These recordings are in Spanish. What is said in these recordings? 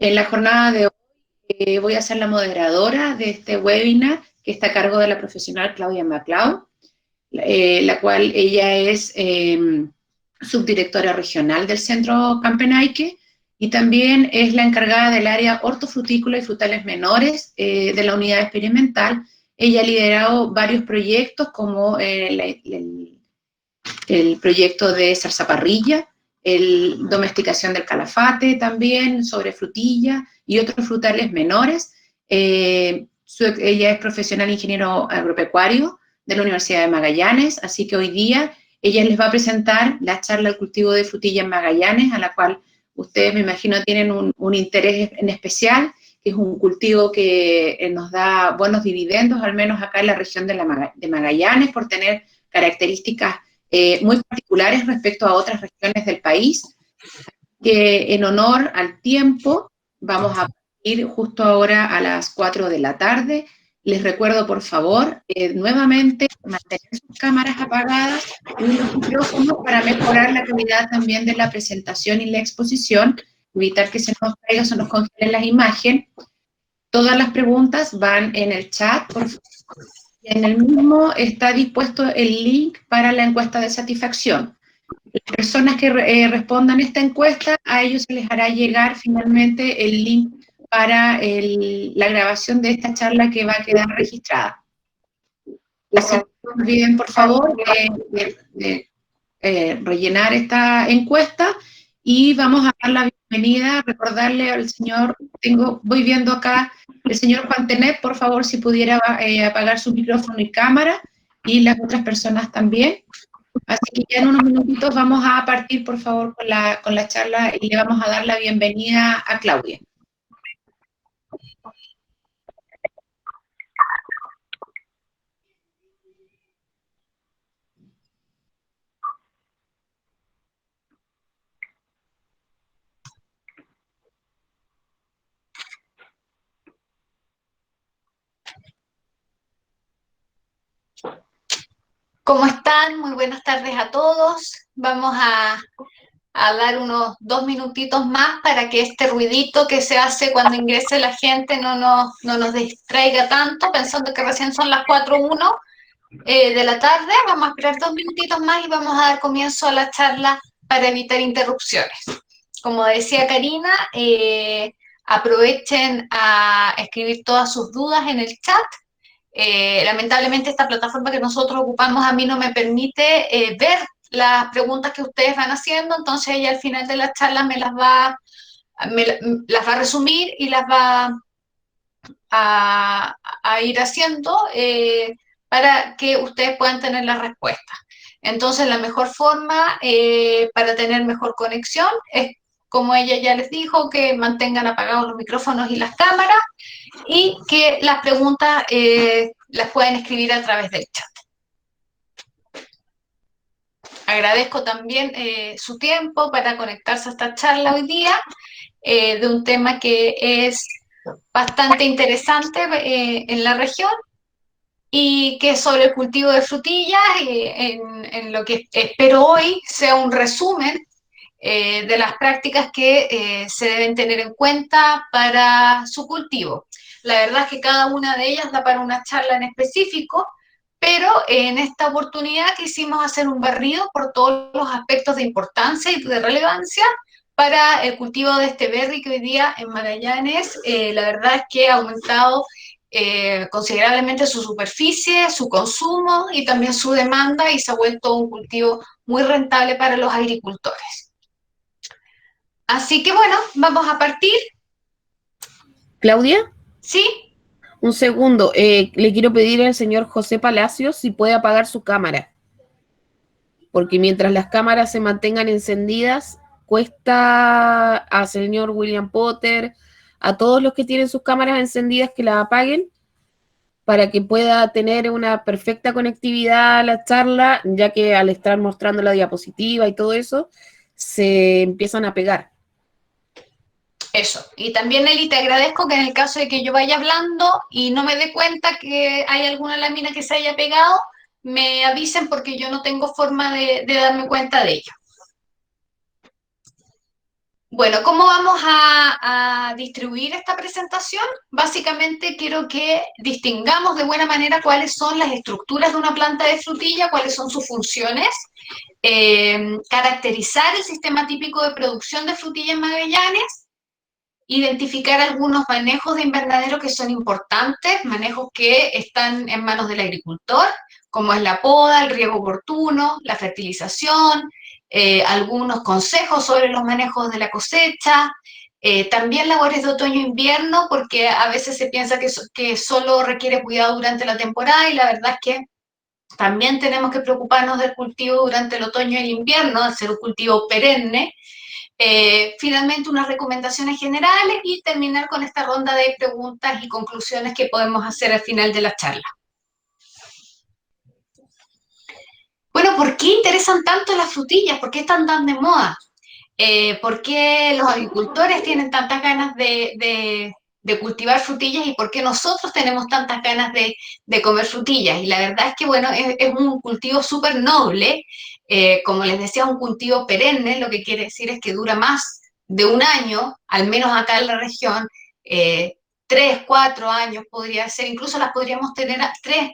En la jornada de hoy voy a ser la moderadora de este webinar que está a cargo de la profesional Claudia MacLeod, la cual ella es subdirectora regional del Centro Campenaike y también es la encargada del área hortofrutícola y frutales menores de la unidad experimental. Ella ha liderado varios proyectos como el proyecto de zarzaparrilla, domesticación del calafate también, sobre frutilla y otros frutales menores. Ella es profesional ingeniero agropecuario de la Universidad de Magallanes, así que hoy día ella les va a presentar la charla del cultivo de frutilla en Magallanes, a la cual ustedes me imagino tienen un interés en especial, que es un cultivo que nos da buenos dividendos, al menos acá en la región de Magallanes, por tener características muy particulares respecto a otras regiones del país, que en honor al tiempo vamos a ir justo ahora a las 4 de la tarde. Les recuerdo, por favor, nuevamente mantener sus cámaras apagadas y los micrófonos para mejorar la calidad también de la presentación y la exposición, evitar que se nos caiga o se nos congelen las imágenes. Todas las preguntas van en el chat, por favor. En el mismo está dispuesto el link para la encuesta de satisfacción. Las personas que respondan esta encuesta, a ellos se les hará llegar finalmente el link para la grabación de esta charla que va a quedar registrada. Así que no olviden, por favor, de rellenar esta encuesta y vamos a dar la bienvenida, recordarle al señor, voy viendo acá, el señor Juan Tenet, por favor, si pudiera apagar su micrófono y cámara, y las otras personas también. Así que ya en unos minutitos vamos a partir, por favor, con la charla y le vamos a dar la bienvenida a Claudia. ¿Cómo están? Muy buenas tardes a todos. Vamos a dar unos 2 minutitos más para que este ruidito que se hace cuando ingrese la gente no nos distraiga tanto, pensando que recién son las 4:01 de la tarde. Vamos a esperar 2 minutitos más y vamos a dar comienzo a la charla para evitar interrupciones. Como decía Karina, aprovechen a escribir todas sus dudas en el chat. Lamentablemente esta plataforma que nosotros ocupamos a mí no me permite ver las preguntas que ustedes van haciendo, entonces ella al final de la charla las va a resumir y las va a ir haciendo para que ustedes puedan tener las respuestas. Entonces la mejor forma para tener mejor conexión es, como ella ya les dijo, que mantengan apagados los micrófonos y las cámaras y que las preguntas las pueden escribir a través del chat. Agradezco también su tiempo para conectarse a esta charla hoy día de un tema que es bastante interesante en la región y que es sobre el cultivo de frutillas, en lo que espero hoy sea un resumen de las prácticas que se deben tener en cuenta para su cultivo. La verdad es que cada una de ellas da para una charla en específico, pero en esta oportunidad quisimos hacer un barrido por todos los aspectos de importancia y de relevancia para el cultivo de este berry que hoy día en Magallanes la verdad es que ha aumentado considerablemente su superficie, su consumo y también su demanda y se ha vuelto un cultivo muy rentable para los agricultores. Así que bueno, vamos a partir. ¿Claudia? ¿Sí? Un segundo, le quiero pedir al señor José Palacios si puede apagar su cámara, porque mientras las cámaras se mantengan encendidas, cuesta al señor William Potter, a todos los que tienen sus cámaras encendidas que las apaguen, para que pueda tener una perfecta conectividad a la charla, ya que al estar mostrando la diapositiva y todo eso, se empiezan a pegar. Eso. Y también, Eli, te agradezco que en el caso de que yo vaya hablando y no me dé cuenta que hay alguna lámina que se haya pegado, me avisen porque yo no tengo forma de darme cuenta de ello. Bueno, ¿cómo vamos a distribuir esta presentación? Básicamente quiero que distingamos de buena manera cuáles son las estructuras de una planta de frutilla, cuáles son sus funciones, caracterizar el sistema típico de producción de frutilla en Magallanes, identificar algunos manejos de invernadero que son importantes, manejos que están en manos del agricultor, como es la poda, el riego oportuno, la fertilización, algunos consejos sobre los manejos de la cosecha, también labores de otoño-invierno, porque a veces se piensa que solo requiere cuidado durante la temporada y la verdad es que también tenemos que preocuparnos del cultivo durante el otoño y el invierno, al ser un cultivo perenne. Finalmente, unas recomendaciones generales y terminar con esta ronda de preguntas y conclusiones que podemos hacer al final de la charla. Bueno, ¿por qué interesan tanto las frutillas? ¿Por qué están tan de moda? ¿Por qué los agricultores tienen tantas ganas de cultivar frutillas y por qué nosotros tenemos tantas ganas de comer frutillas? Y la verdad es que, bueno, es un cultivo súper noble. Como les decía, un cultivo perenne, lo que quiere decir es que dura más de un año, al menos acá en la región, 3, 4 años podría ser, incluso las podríamos tener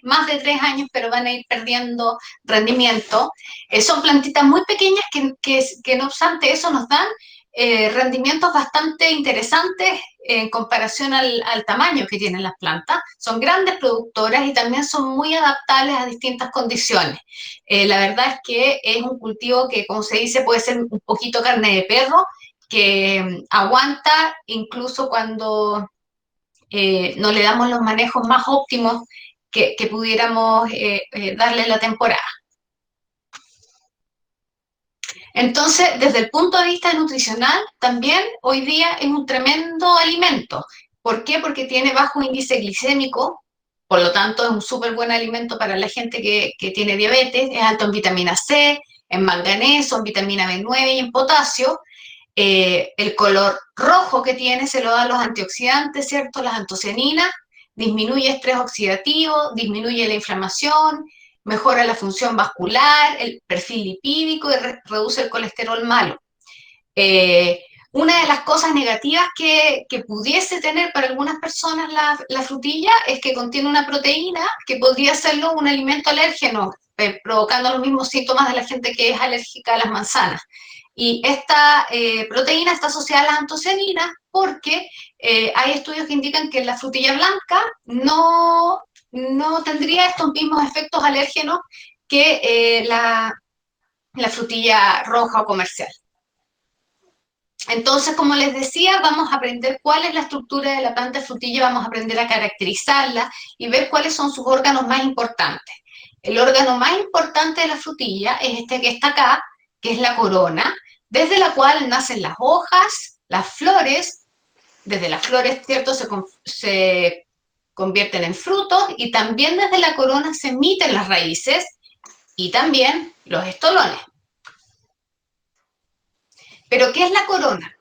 más de 3 años, pero van a ir perdiendo rendimiento. Son plantitas muy pequeñas que no obstante eso nos dan rendimientos bastante interesantes en comparación al tamaño que tienen las plantas. Son grandes productoras y también son muy adaptables a distintas condiciones. La verdad es que es un cultivo que, como se dice, puede ser un poquito carne de perro, que aguanta incluso cuando no le damos los manejos más óptimos que pudiéramos darle en la temporada. Entonces, desde el punto de vista nutricional, también hoy día es un tremendo alimento. ¿Por qué? Porque tiene bajo índice glicémico, por lo tanto es un súper buen alimento para la gente que tiene diabetes, es alto en vitamina C, en manganeso, en vitamina B9 y en potasio. El color rojo que tiene se lo dan los antioxidantes, ¿cierto? Las antocianinas, disminuye estrés oxidativo, disminuye la inflamación, mejora la función vascular, el perfil lipídico y reduce el colesterol malo. Una de las cosas negativas que pudiese tener para algunas personas la frutilla es que contiene una proteína que podría serlo un alimento alérgeno, provocando los mismos síntomas de la gente que es alérgica a las manzanas. Y esta proteína está asociada a las antocianinas porque hay estudios que indican que la frutilla blanca no tendría estos mismos efectos alérgenos que la frutilla roja o comercial. Entonces, como les decía, vamos a aprender cuál es la estructura de la planta de frutilla, vamos a aprender a caracterizarla y ver cuáles son sus órganos más importantes. El órgano más importante de la frutilla es este que está acá, que es la corona, desde la cual nacen las hojas, las flores, desde las flores, ¿cierto?, se convierten en frutos y también desde la corona se emiten las raíces y también los estolones. ¿Pero qué es la corona?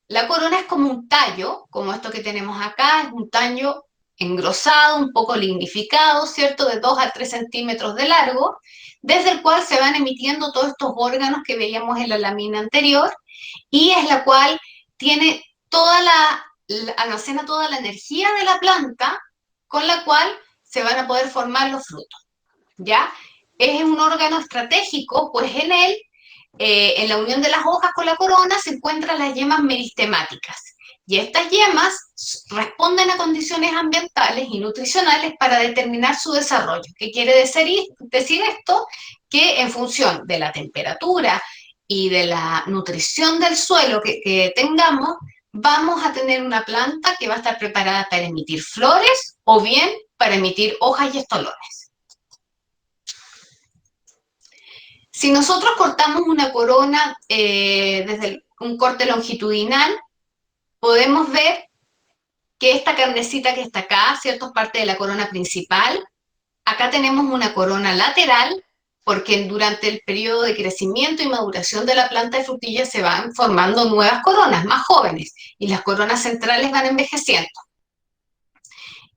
La corona es como un tallo, como esto que tenemos acá, es un tallo engrosado, un poco lignificado, ¿cierto?, de 2 a 3 centímetros de largo, desde el cual se van emitiendo todos estos órganos que veíamos en la lámina anterior, y es la cual tiene almacena toda la energía de la planta, con la cual se van a poder formar los frutos, ¿ya? Es un órgano estratégico, pues en él, en la unión de las hojas con la corona, se encuentran las yemas meristemáticas. Y estas yemas responden a condiciones ambientales y nutricionales para determinar su desarrollo. ¿Qué quiere decir esto? Que en función de la temperatura y de la nutrición del suelo que tengamos, vamos a tener una planta que va a estar preparada para emitir flores o bien para emitir hojas y estolones. Si nosotros cortamos una corona desde un corte longitudinal, podemos ver que esta carnecita que está acá, ¿cierto?, es parte de la corona principal. Acá tenemos una corona lateral, porque durante el periodo de crecimiento y maduración de la planta de frutilla se van formando nuevas coronas, más jóvenes, y las coronas centrales van envejeciendo.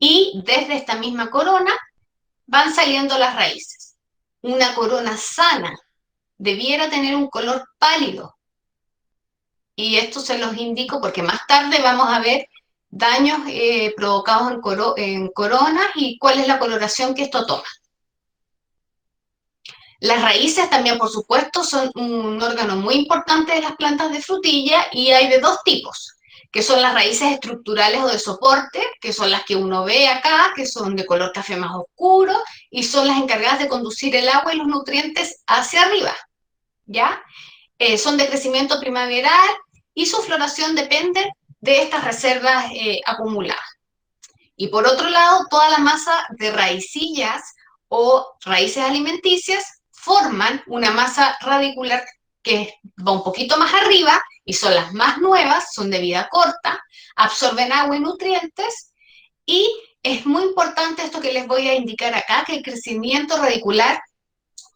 Y desde esta misma corona van saliendo las raíces. Una corona sana debiera tener un color pálido, y esto se los indico porque más tarde vamos a ver daños provocados en coronas y cuál es la coloración que esto toma. Las raíces también, por supuesto, son un órgano muy importante de las plantas de frutilla y hay de dos tipos, que son las raíces estructurales o de soporte, que son las que uno ve acá, que son de color café más oscuro y son las encargadas de conducir el agua y los nutrientes hacia arriba, ¿ya? Son de crecimiento primaveral y su floración depende de estas reservas acumuladas. Y por otro lado, toda la masa de raicillas o raíces alimenticias forman una masa radicular que va un poquito más arriba y son las más nuevas, son de vida corta, absorben agua y nutrientes y es muy importante esto que les voy a indicar acá, que el crecimiento radicular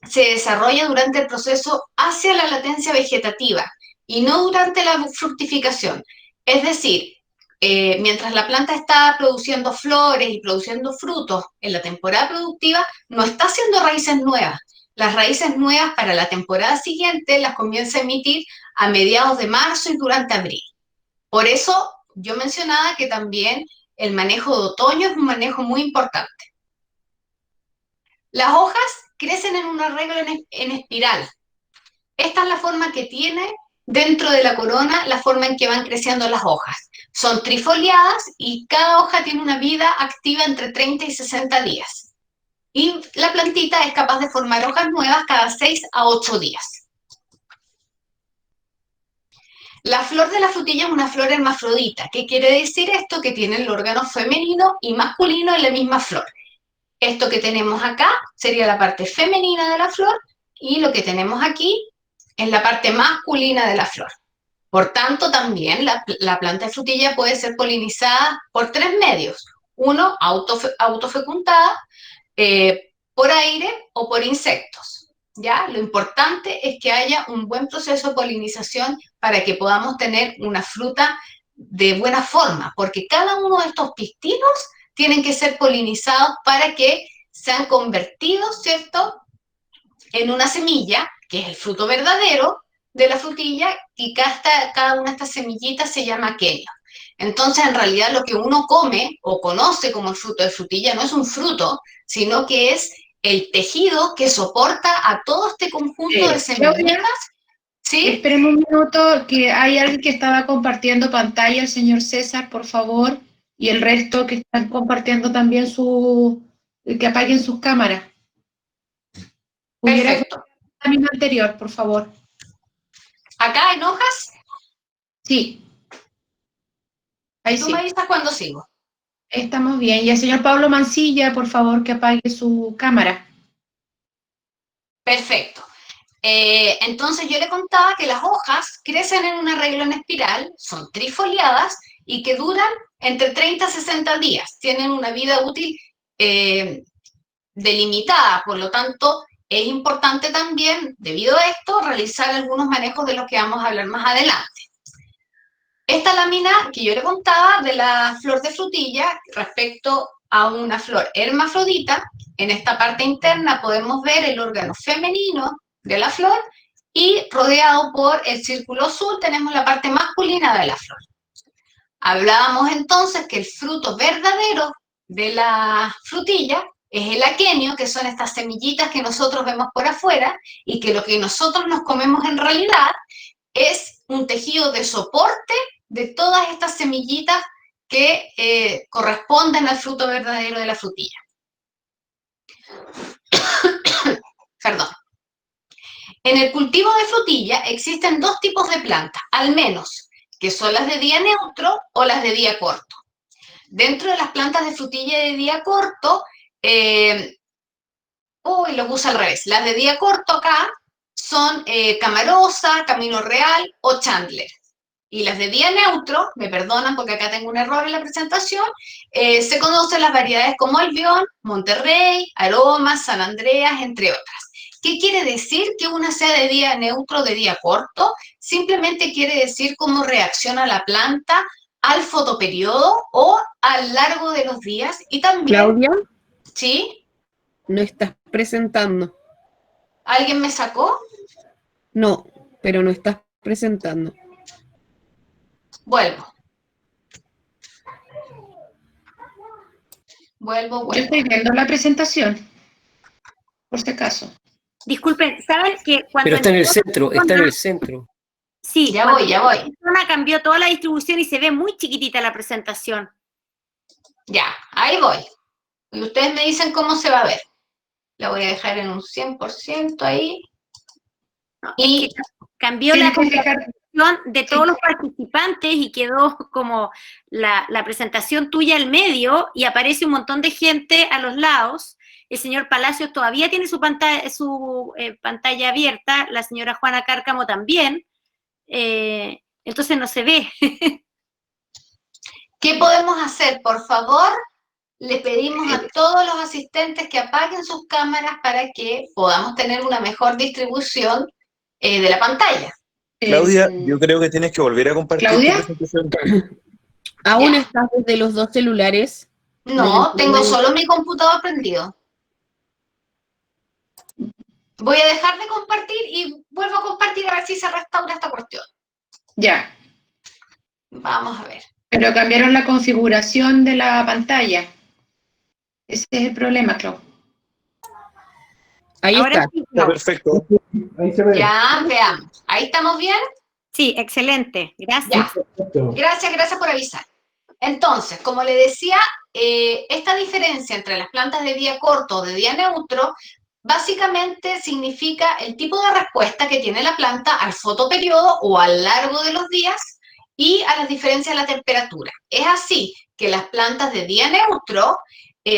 se desarrolla durante el proceso hacia la latencia vegetativa y no durante la fructificación. Es decir, mientras la planta está produciendo flores y produciendo frutos en la temporada productiva, no está haciendo raíces nuevas. Las raíces nuevas para la temporada siguiente las comienza a emitir a mediados de marzo y durante abril. Por eso yo mencionaba que también el manejo de otoño es un manejo muy importante. Las hojas crecen en un arreglo en espiral. Esta es la forma que tiene dentro de la corona, la forma en que van creciendo las hojas. Son trifoliadas y cada hoja tiene una vida activa entre 30 y 60 días. Y la plantita es capaz de formar hojas nuevas cada 6 a 8 días. La flor de la frutilla es una flor hermafrodita. ¿Qué quiere decir esto? Que tiene el órgano femenino y masculino en la misma flor. Esto que tenemos acá sería la parte femenina de la flor y lo que tenemos aquí es la parte masculina de la flor. Por tanto, también la planta de frutilla puede ser polinizada por tres medios. Uno, autofecundada, por aire o por insectos. ¿Ya? Lo importante es que haya un buen proceso de polinización para que podamos tener una fruta de buena forma, porque cada uno de estos pistilos tienen que ser polinizados para que sean convertidos, ¿cierto?, en una semilla, que es el fruto verdadero de la frutilla, y cada una de estas semillitas se llama aquenio. Entonces, en realidad, lo que uno come o conoce como el fruto de frutilla no es un fruto, sino que es el tejido que soporta a todo este conjunto de semillitas. ¿Sí? Esperemos un minuto, que hay alguien que estaba compartiendo pantalla, el señor César, por favor, y el resto que están compartiendo también que apaguen sus cámaras. Perfecto. La misma anterior, por favor. ¿Acá en hojas? Sí. Ahí Tú sí. me avisas cuando sigo. Estamos bien. Y el señor Pablo Mancilla, por favor, que apague su cámara. Perfecto. Entonces yo le contaba que las hojas crecen en un arreglo en espiral, son trifoliadas y que duran entre 30 a 60 días. Tienen una vida útil delimitada, por lo tanto es importante también, debido a esto, realizar algunos manejos de los que vamos a hablar más adelante. Esta lámina que yo le contaba de la flor de frutilla respecto a una flor hermafrodita, en esta parte interna podemos ver el órgano femenino de la flor y rodeado por el círculo azul tenemos la parte masculina de la flor. Hablábamos entonces que el fruto verdadero de la frutilla es el aquenio, que son estas semillitas que nosotros vemos por afuera y que lo que nosotros nos comemos en realidad es un tejido de soporte de todas estas semillitas que corresponden al fruto verdadero de la frutilla. Perdón. En el cultivo de frutilla existen dos tipos de plantas, al menos, que son las de día neutro o las de día corto. Dentro de las plantas de frutilla de día corto, lo puse al revés, las de día corto acá son Camarosa, Camino Real o Chandler. Y las de día neutro, me perdonan porque acá tengo un error en la presentación, se conocen las variedades como Albión, Monterrey, Aroma, San Andreas, entre otras. ¿Qué quiere decir que una sea de día neutro o de día corto? Simplemente quiere decir cómo reacciona la planta al fotoperiodo o a lo largo de los días. Y también... Claudia, ¿Sí? no estás presentando. ¿Alguien me sacó? No, pero no estás presentando. Vuelvo. Yo estoy viendo la presentación, por si acaso. Disculpen, ¿saben que cuando... Pero está en el centro, está en el centro. Sí, ya voy. Cambió toda la distribución y se ve muy chiquitita la presentación. Ya, ahí voy. Y ustedes me dicen cómo se va a ver. La voy a dejar en un 100% ahí. No, y es que cambió la presentación de todos Sí. los participantes y quedó como la presentación tuya al medio y aparece un montón de gente a los lados. El señor Palacios todavía tiene su pantalla abierta, la señora Juana Cárcamo también. Entonces no se ve. ¿qué podemos hacer? Por favor, le pedimos a todos los asistentes que apaguen sus cámaras para que podamos tener una mejor distribución de la pantalla. Claudia, yo creo que tienes que volver a compartir ¿Claudia? tu presentación. ¿Aún Ya. estás desde los dos celulares? No, tengo solo mi computador prendido. Voy a dejar de compartir y vuelvo a compartir a ver si se restaura esta cuestión. Ya, Vamos a ver. pero cambiaron la configuración de la pantalla. Ese es el problema, Clau. Ahí Ahora está. sí, Está no. perfecto. Ahí se ve. Ya, veamos. ¿Ahí estamos bien? Sí, excelente. Gracias. Ya. Perfecto. Gracias por avisar. Entonces, como le decía, esta diferencia entre las plantas de día corto o de día neutro básicamente significa el tipo de respuesta que tiene la planta al fotoperiodo o a lo largo de los días y a las diferencias de la temperatura. Es así que las plantas de día neutro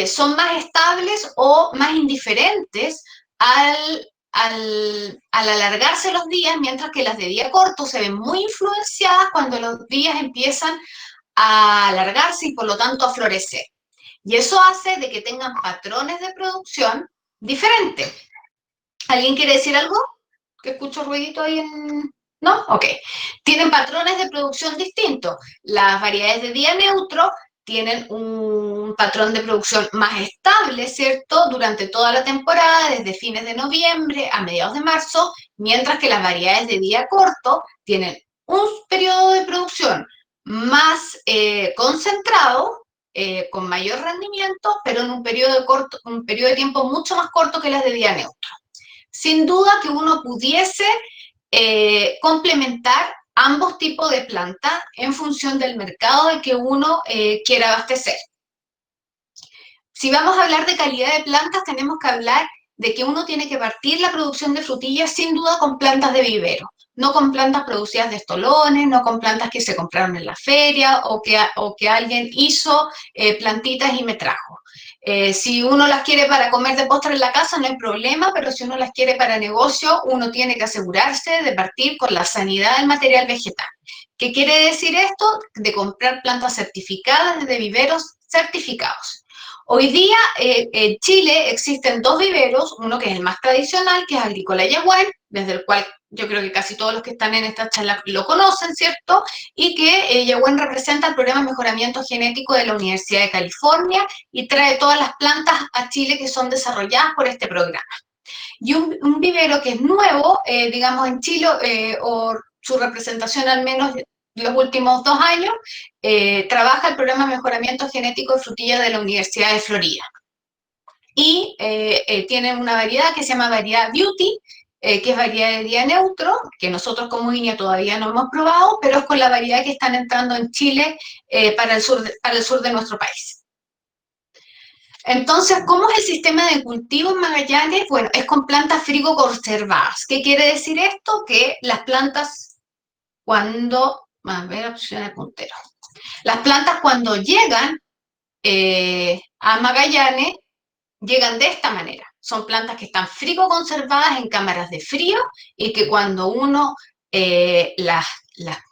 son más estables o más indiferentes al alargarse los días, mientras que las de día corto se ven muy influenciadas cuando los días empiezan a alargarse y por lo tanto a florecer. Y eso hace de que tengan patrones de producción diferentes. ¿Alguien quiere decir algo? Que escucho ruidito ahí en... ¿No? Ok. Tienen patrones de producción distintos. Las variedades de día neutro tienen un patrón de producción más estable, ¿cierto? Durante toda la temporada, desde fines de noviembre a mediados de marzo, mientras que las variedades de día corto tienen un periodo de producción más concentrado, con mayor rendimiento, pero en un periodo de tiempo mucho más corto que las de día neutro. Sin duda que uno pudiese complementar ambos tipos de plantas en función del mercado al que uno quiera abastecer. Si vamos a hablar de calidad de plantas, tenemos que hablar de que uno tiene que partir la producción de frutillas sin duda con plantas de vivero, no con plantas producidas de estolones, no con plantas que se compraron en la feria o que alguien hizo plantitas y me trajo. Si uno las quiere para comer de postre en la casa, no hay problema, pero si uno las quiere para negocio, uno tiene que asegurarse de partir con la sanidad del material vegetal. ¿Qué quiere decir esto? De comprar plantas certificadas de viveros certificados. Hoy día en Chile existen dos viveros, uno que es el más tradicional, que es Agrícola Yaguén, desde el cual yo creo que casi todos los que están en esta charla lo conocen, ¿cierto? Y que Yaguén representa el programa de mejoramiento genético de la Universidad de California y trae todas las plantas a Chile que son desarrolladas por este programa. Y un vivero que es nuevo, digamos en Chile, o su representación al menos los últimos 2 años, trabaja el programa de mejoramiento genético de frutillas de la Universidad de Florida. Y tienen una variedad que se llama variedad Beauty, que es variedad de día neutro, que nosotros como INEA todavía no hemos probado, pero es con la variedad que están entrando en Chile para el sur de nuestro país. Entonces, ¿cómo es el sistema de cultivo en Magallanes? Bueno, es con plantas frigoconservadas. ¿Qué quiere decir esto? Que las plantas cuando... A ver, opción de puntero. Las plantas cuando llegan a Magallanes, llegan de esta manera. Son plantas que están frigoconservadas en cámaras de frío y que cuando uno las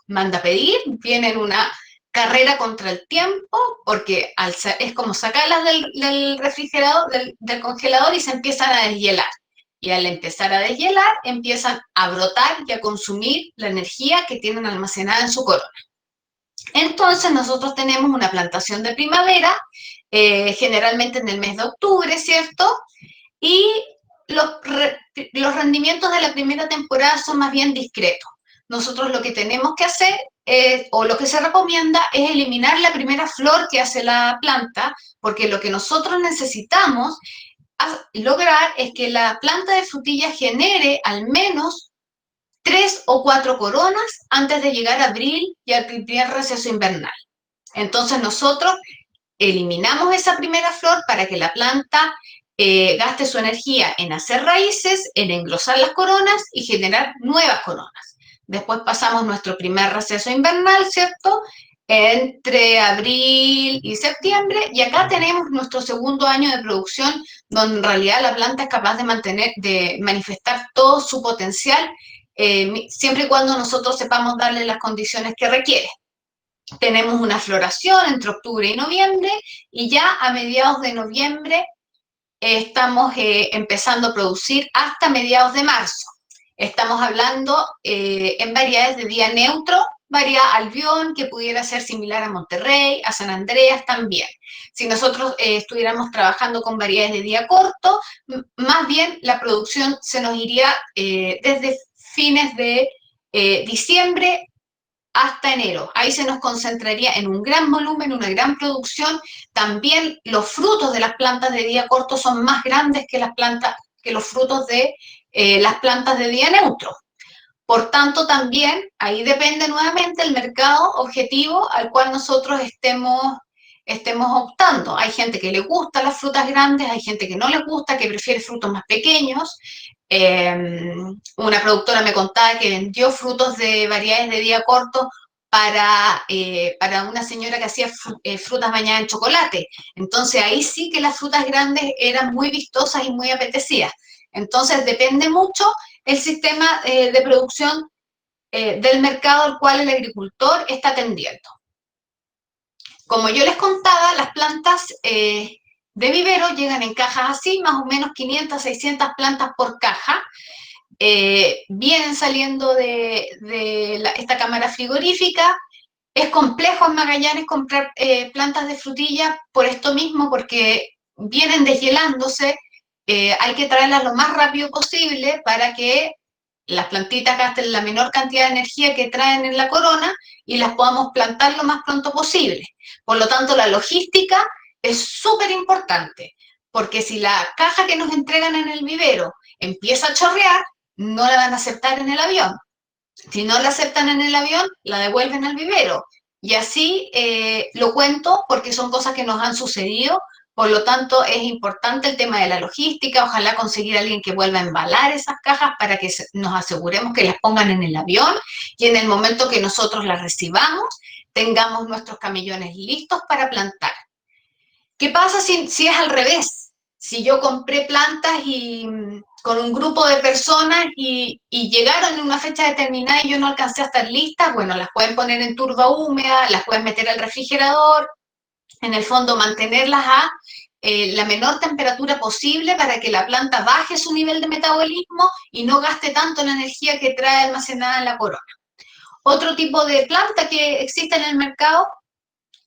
manda a pedir, vienen una carrera contra el tiempo, porque es como sacarlas del refrigerador, del congelador y se empiezan a deshielar. Y al empezar a deshielar, empiezan a brotar y a consumir la energía que tienen almacenada en su corona. Entonces, nosotros tenemos una plantación de primavera, generalmente en el mes de octubre, ¿cierto? Y los rendimientos de la primera temporada son más bien discretos. nosotros lo que tenemos que hacer o lo que se recomienda es eliminar la primera flor que hace la planta, porque lo que nosotros necesitamos lograr es que la planta de frutilla genere al menos 3 o 4 coronas antes de llegar a abril y al primer receso invernal. Entonces nosotros eliminamos esa primera flor para que la planta gaste su energía en hacer raíces, en engrosar las coronas y generar nuevas coronas. Después pasamos nuestro primer receso invernal, ¿cierto? Entre abril y septiembre, y acá tenemos nuestro segundo año de producción, donde en realidad la planta es capaz de manifestar todo su potencial, siempre y cuando nosotros sepamos darle las condiciones que requiere. Tenemos una floración entre octubre y noviembre, y ya a mediados de noviembre estamos empezando a producir hasta mediados de marzo. Estamos hablando en variedades de día neutro, variedad Albión, que pudiera ser similar a Monterrey, a San Andreas también. Si nosotros estuviéramos trabajando con variedades de día corto, más bien la producción se nos iría desde fines de diciembre hasta enero. Ahí se nos concentraría en un gran volumen, una gran producción. También los frutos de las plantas de día corto son más grandes que los frutos de las plantas de día neutro. Por tanto, también ahí depende nuevamente el mercado objetivo al cual nosotros estemos optando. Hay gente que le gusta las frutas grandes, hay gente que no les gusta, que prefiere frutos más pequeños. Una productora me contaba que vendió frutos de variedades de día corto para una señora que hacía frutas bañadas en chocolate. Entonces ahí sí que las frutas grandes eran muy vistosas y muy apetecidas. Entonces depende mucho el sistema de producción del mercado al cual el agricultor está atendiendo. Como yo les contaba, las plantas de vivero llegan en cajas así, más o menos 500, 600 plantas por caja. Vienen saliendo de esta cámara frigorífica. Es complejo en Magallanes comprar plantas de frutilla por esto mismo, porque vienen deshielándose. Hay que traerlas lo más rápido posible para que las plantitas gasten la menor cantidad de energía que traen en la corona y las podamos plantar lo más pronto posible. Por lo tanto, la logística es súper importante, porque si la caja que nos entregan en el vivero empieza a chorrear, no la van a aceptar en el avión. Si no la aceptan en el avión, la devuelven al vivero. Y así lo cuento porque son cosas que nos han sucedido. Por lo tanto, es importante el tema de la logística. Ojalá conseguir a alguien que vuelva a embalar esas cajas para que nos aseguremos que las pongan en el avión y en el momento que nosotros las recibamos, tengamos nuestros camellones listos para plantar. ¿Qué pasa si es al revés? Si yo compré plantas con un grupo de personas y llegaron en una fecha determinada y yo no alcancé a estar lista, bueno, las pueden poner en turba húmeda, las pueden meter al refrigerador, en el fondo mantenerlas a la menor temperatura posible para que la planta baje su nivel de metabolismo y no gaste tanto la energía que trae almacenada en la corona. Otro tipo de planta que existe en el mercado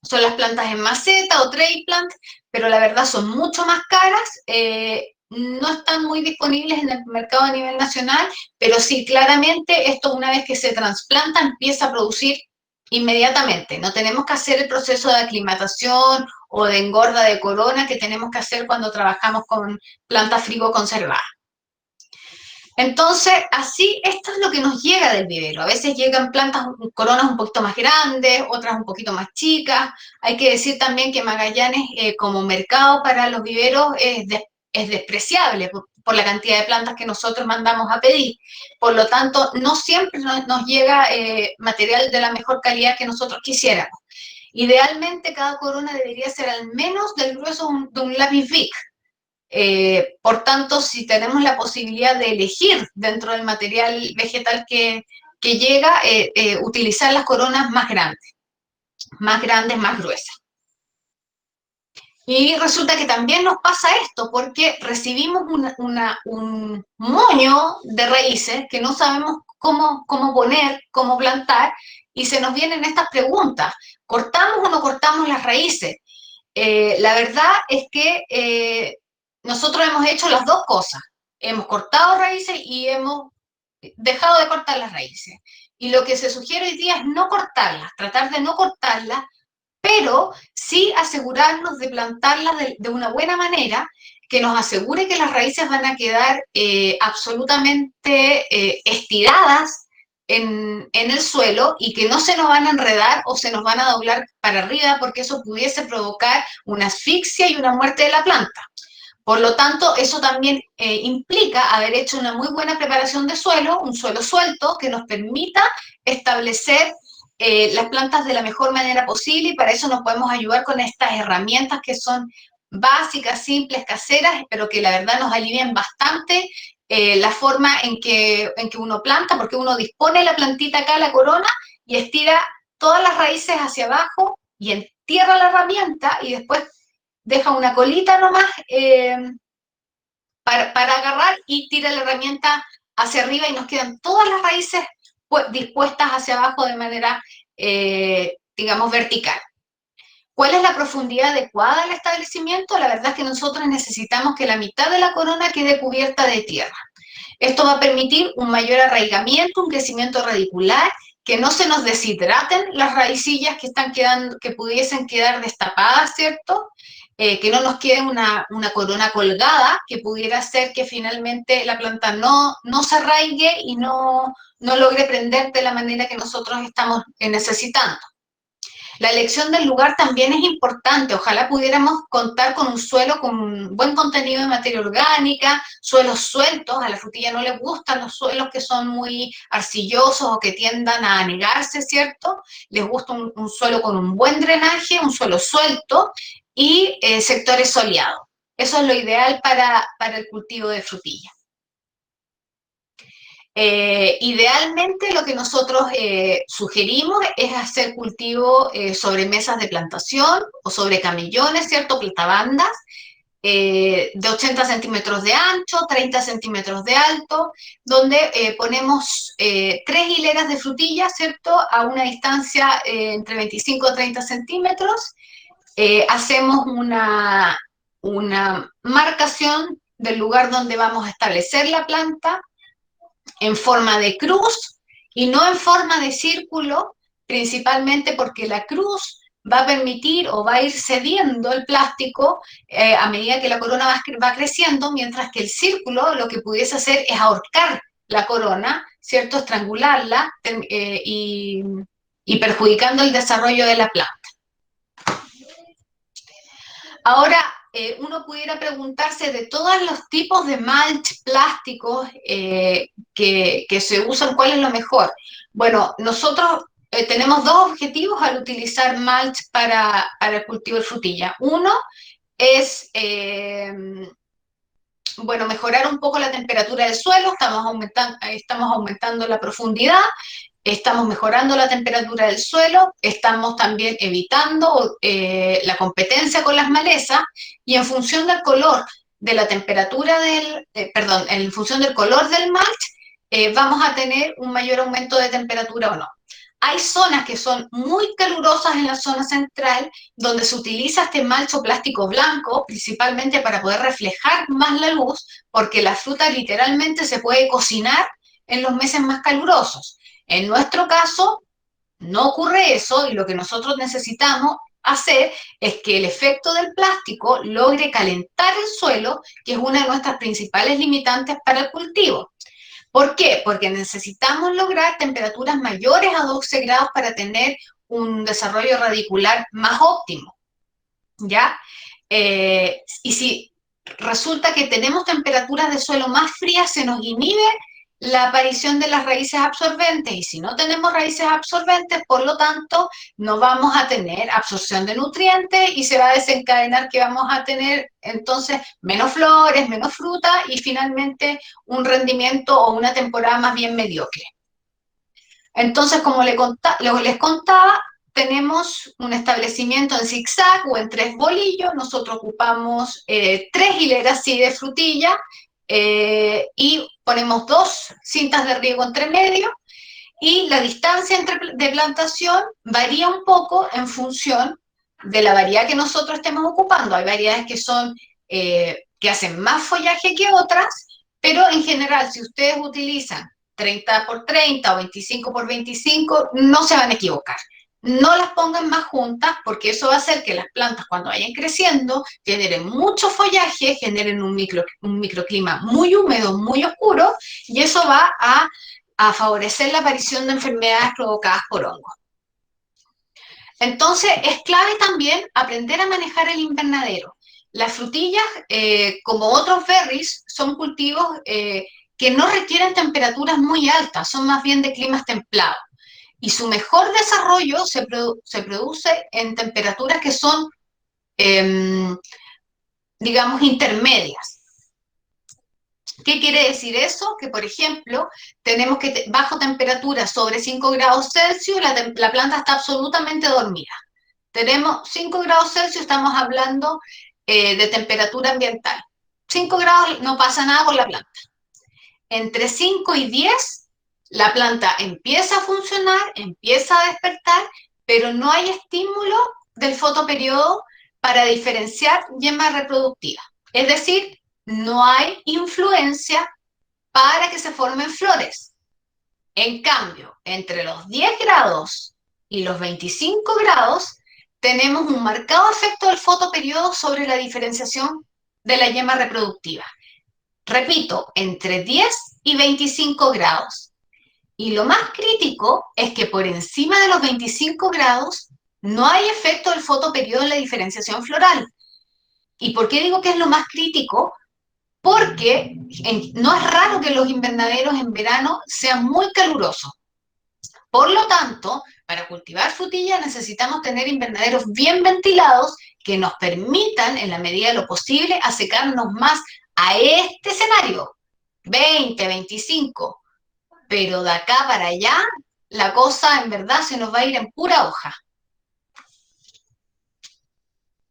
son las plantas en maceta o tray plant, pero la verdad son mucho más caras, no están muy disponibles en el mercado a nivel nacional, pero sí, claramente esto una vez que se trasplanta empieza a producir inmediatamente. No tenemos que hacer el proceso de aclimatación o de engorda de corona que tenemos que hacer cuando trabajamos con plantas frigo conservadas. Entonces, así, esto es lo que nos llega del vivero. A veces llegan plantas, coronas un poquito más grandes, otras un poquito más chicas. Hay que decir también que Magallanes, como mercado para los viveros, es despreciable por la cantidad de plantas que nosotros mandamos a pedir. Por lo tanto, no siempre nos llega material de la mejor calidad que nosotros quisiéramos. Idealmente, cada corona debería ser al menos del grueso de un lápiz Bic. Por tanto, si tenemos la posibilidad de elegir dentro del material vegetal que llega, utilizar las coronas más grandes, más gruesas. Y resulta que también nos pasa esto, porque recibimos un moño de raíces que no sabemos cómo poner, cómo plantar, y se nos vienen estas preguntas: ¿cortamos o no cortamos las raíces? La verdad es que nosotros hemos hecho las dos cosas. Hemos cortado raíces y hemos dejado de cortar las raíces. y lo que se sugiere hoy día es no cortarlas, tratar de no cortarlas, pero sí asegurarnos de plantarlas de una buena manera, que nos asegure que las raíces van a quedar absolutamente estiradas en el suelo y que no se nos van a enredar o se nos van a doblar para arriba, porque eso pudiese provocar una asfixia y una muerte de la planta. Por lo tanto, eso también implica haber hecho una muy buena preparación de suelo, un suelo suelto que nos permita establecer las plantas de la mejor manera posible, y para eso nos podemos ayudar con estas herramientas que son básicas, simples, caseras, pero que la verdad nos alivian bastante la forma en que uno planta, porque uno dispone la plantita acá, la corona, y estira todas las raíces hacia abajo y entierra la herramienta y después deja una colita nomás para agarrar y tira la herramienta hacia arriba y nos quedan todas las raíces dispuestas hacia abajo de manera, digamos, vertical. ¿Cuál es la profundidad adecuada del establecimiento? La verdad es que nosotros necesitamos que la mitad de la corona quede cubierta de tierra. Esto va a permitir un mayor arraigamiento, un crecimiento radicular, que no se nos deshidraten las raicillas que están quedando, que pudiesen quedar destapadas, ¿cierto? Que no nos quede una corona colgada, que pudiera hacer que finalmente la planta no se arraigue y no logre prender de la manera que nosotros estamos necesitando. La elección del lugar también es importante. Ojalá pudiéramos contar con un suelo con un buen contenido de materia orgánica, suelos sueltos. A la frutilla no les gustan los suelos que son muy arcillosos o que tiendan a anegarse, ¿cierto? Les gusta un suelo con un buen drenaje, un suelo suelto y sectores soleados. Eso es lo ideal para el cultivo de frutilla. Idealmente lo que nosotros sugerimos es hacer cultivo sobre mesas de plantación o sobre camellones, ¿cierto? Platabandas de 80 centímetros de ancho, 30 centímetros de alto, donde ponemos 3 hileras de frutillas, ¿cierto? A una distancia entre 25 y 30 centímetros. Hacemos una marcación del lugar donde vamos a establecer la planta, en forma de cruz y no en forma de círculo, principalmente porque la cruz va a permitir o va a ir cediendo el plástico a medida que la corona va creciendo, mientras que el círculo lo que pudiese hacer es ahorcar la corona, ¿cierto? Estrangularla y perjudicando el desarrollo de la planta. Ahora, uno pudiera preguntarse de todos los tipos de mulch plásticos que se usan, ¿cuál es lo mejor? Bueno, nosotros tenemos 2 objetivos al utilizar mulch para el cultivo de frutilla. Uno es, bueno, mejorar un poco la temperatura del suelo, estamos aumentando la profundidad, estamos mejorando la temperatura del suelo, estamos también evitando la competencia con las malezas, y en función del color de la temperatura en función del color del mulch, vamos a tener un mayor aumento de temperatura o no. Hay zonas que son muy calurosas en la zona central, donde se utiliza este mulch o plástico blanco, principalmente para poder reflejar más la luz, porque la fruta literalmente se puede cocinar en los meses más calurosos. En nuestro caso, no ocurre eso, y lo que nosotros necesitamos hacer es que el efecto del plástico logre calentar el suelo, que es una de nuestras principales limitantes para el cultivo. ¿Por qué? Porque necesitamos lograr temperaturas mayores a 12 grados para tener un desarrollo radicular más óptimo, ¿ya? Y si resulta que tenemos temperaturas de suelo más frías, se nos inhibe la aparición de las raíces absorbentes, y si no tenemos raíces absorbentes, por lo tanto, no vamos a tener absorción de nutrientes y se va a desencadenar que vamos a tener entonces menos flores, menos fruta y finalmente un rendimiento o una temporada más bien mediocre. Entonces, como les contaba, tenemos un establecimiento en zigzag o en 3 bolillos. Nosotros ocupamos 3 hileras así de frutilla, y ponemos 2 cintas de riego entre medio, y la distancia de plantación varía un poco en función de la variedad que nosotros estemos ocupando. Hay variedades que son que hacen más follaje que otras, pero en general, si ustedes utilizan 30 por 30 o 25 por 25, no se van a equivocar. No las pongan más juntas porque eso va a hacer que las plantas cuando vayan creciendo generen mucho follaje, generen un microclima muy húmedo, muy oscuro, y eso va a favorecer la aparición de enfermedades provocadas por hongos. Entonces, es clave también aprender a manejar el invernadero. Las frutillas, como otros berries, son cultivos que no requieren temperaturas muy altas, son más bien de climas templados. Y su mejor desarrollo se produce en temperaturas que son, digamos, intermedias. ¿Qué quiere decir eso? Que, por ejemplo, tenemos que bajo temperatura sobre 5 grados Celsius, la planta está absolutamente dormida. Tenemos 5 grados Celsius, estamos hablando de temperatura ambiental. 5 grados no pasa nada con la planta. Entre 5 y 10, la planta empieza a funcionar, empieza a despertar, pero no hay estímulo del fotoperiodo para diferenciar yema reproductiva. Es decir, no hay influencia para que se formen flores. En cambio, entre los 10 grados y los 25 grados, tenemos un marcado efecto del fotoperiodo sobre la diferenciación de la yema reproductiva. Repito, entre 10 y 25 grados. Y lo más crítico es que por encima de los 25 grados no hay efecto del fotoperiodo en la diferenciación floral. ¿Y por qué digo que es lo más crítico? Porque no es raro que los invernaderos en verano sean muy calurosos. Por lo tanto, para cultivar frutillas necesitamos tener invernaderos bien ventilados que nos permitan, en la medida de lo posible, acercarnos más a este escenario, 20, 25. Pero de acá para allá, la cosa en verdad se nos va a ir en pura hoja.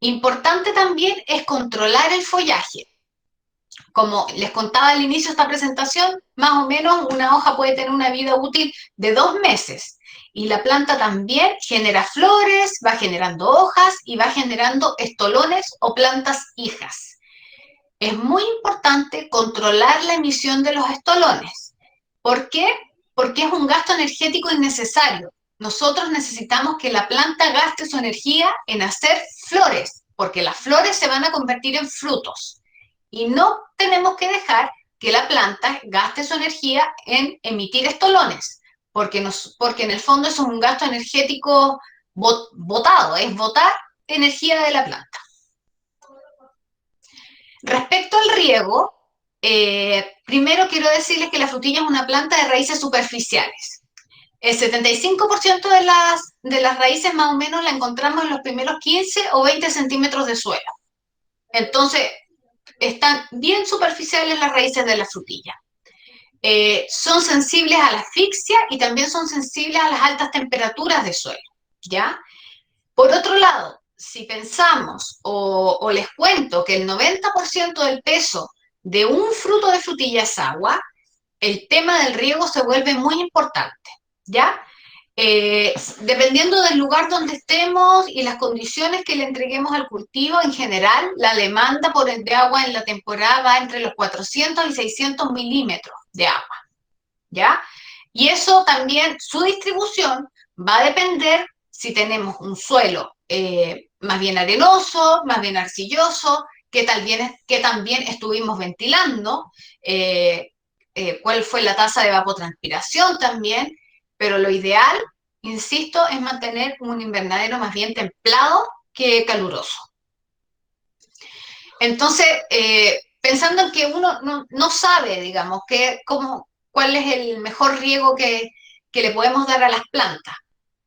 Importante también es controlar el follaje. Como les contaba al inicio de esta presentación, más o menos una hoja puede tener una vida útil de 2 meses. Y la planta también genera flores, va generando hojas y va generando estolones o plantas hijas. Es muy importante controlar la emisión de los estolones. ¿Por qué? Porque es un gasto energético innecesario. Nosotros necesitamos que la planta gaste su energía en hacer flores, porque las flores se van a convertir en frutos. Y no tenemos que dejar que la planta gaste su energía en emitir estolones, porque en el fondo eso es un gasto energético botado, es botar energía de la planta. Respecto al riego, primero quiero decirles que la frutilla es una planta de raíces superficiales. El 75% de las raíces más o menos la encontramos en los primeros 15 o 20 centímetros de suelo. Entonces, están bien superficiales las raíces de la frutilla. Son sensibles a la asfixia y también son sensibles a las altas temperaturas de suelo, ¿ya? Por otro lado, si pensamos o les cuento que el 90% del peso de un fruto de frutilla es agua, el tema del riego se vuelve muy importante, ¿ya? Dependiendo del lugar donde estemos y las condiciones que le entreguemos al cultivo, en general, la demanda de agua en la temporada va entre los 400 y 600 milímetros de agua, ¿ya? Y eso también, su distribución va a depender si tenemos un suelo más bien arenoso, más bien arcilloso, que también estuvimos ventilando, cuál fue la tasa de evapotranspiración también, pero lo ideal, insisto, es mantener un invernadero más bien templado que caluroso. Entonces, pensando en que uno no sabe, digamos, cuál es el mejor riego que le podemos dar a las plantas,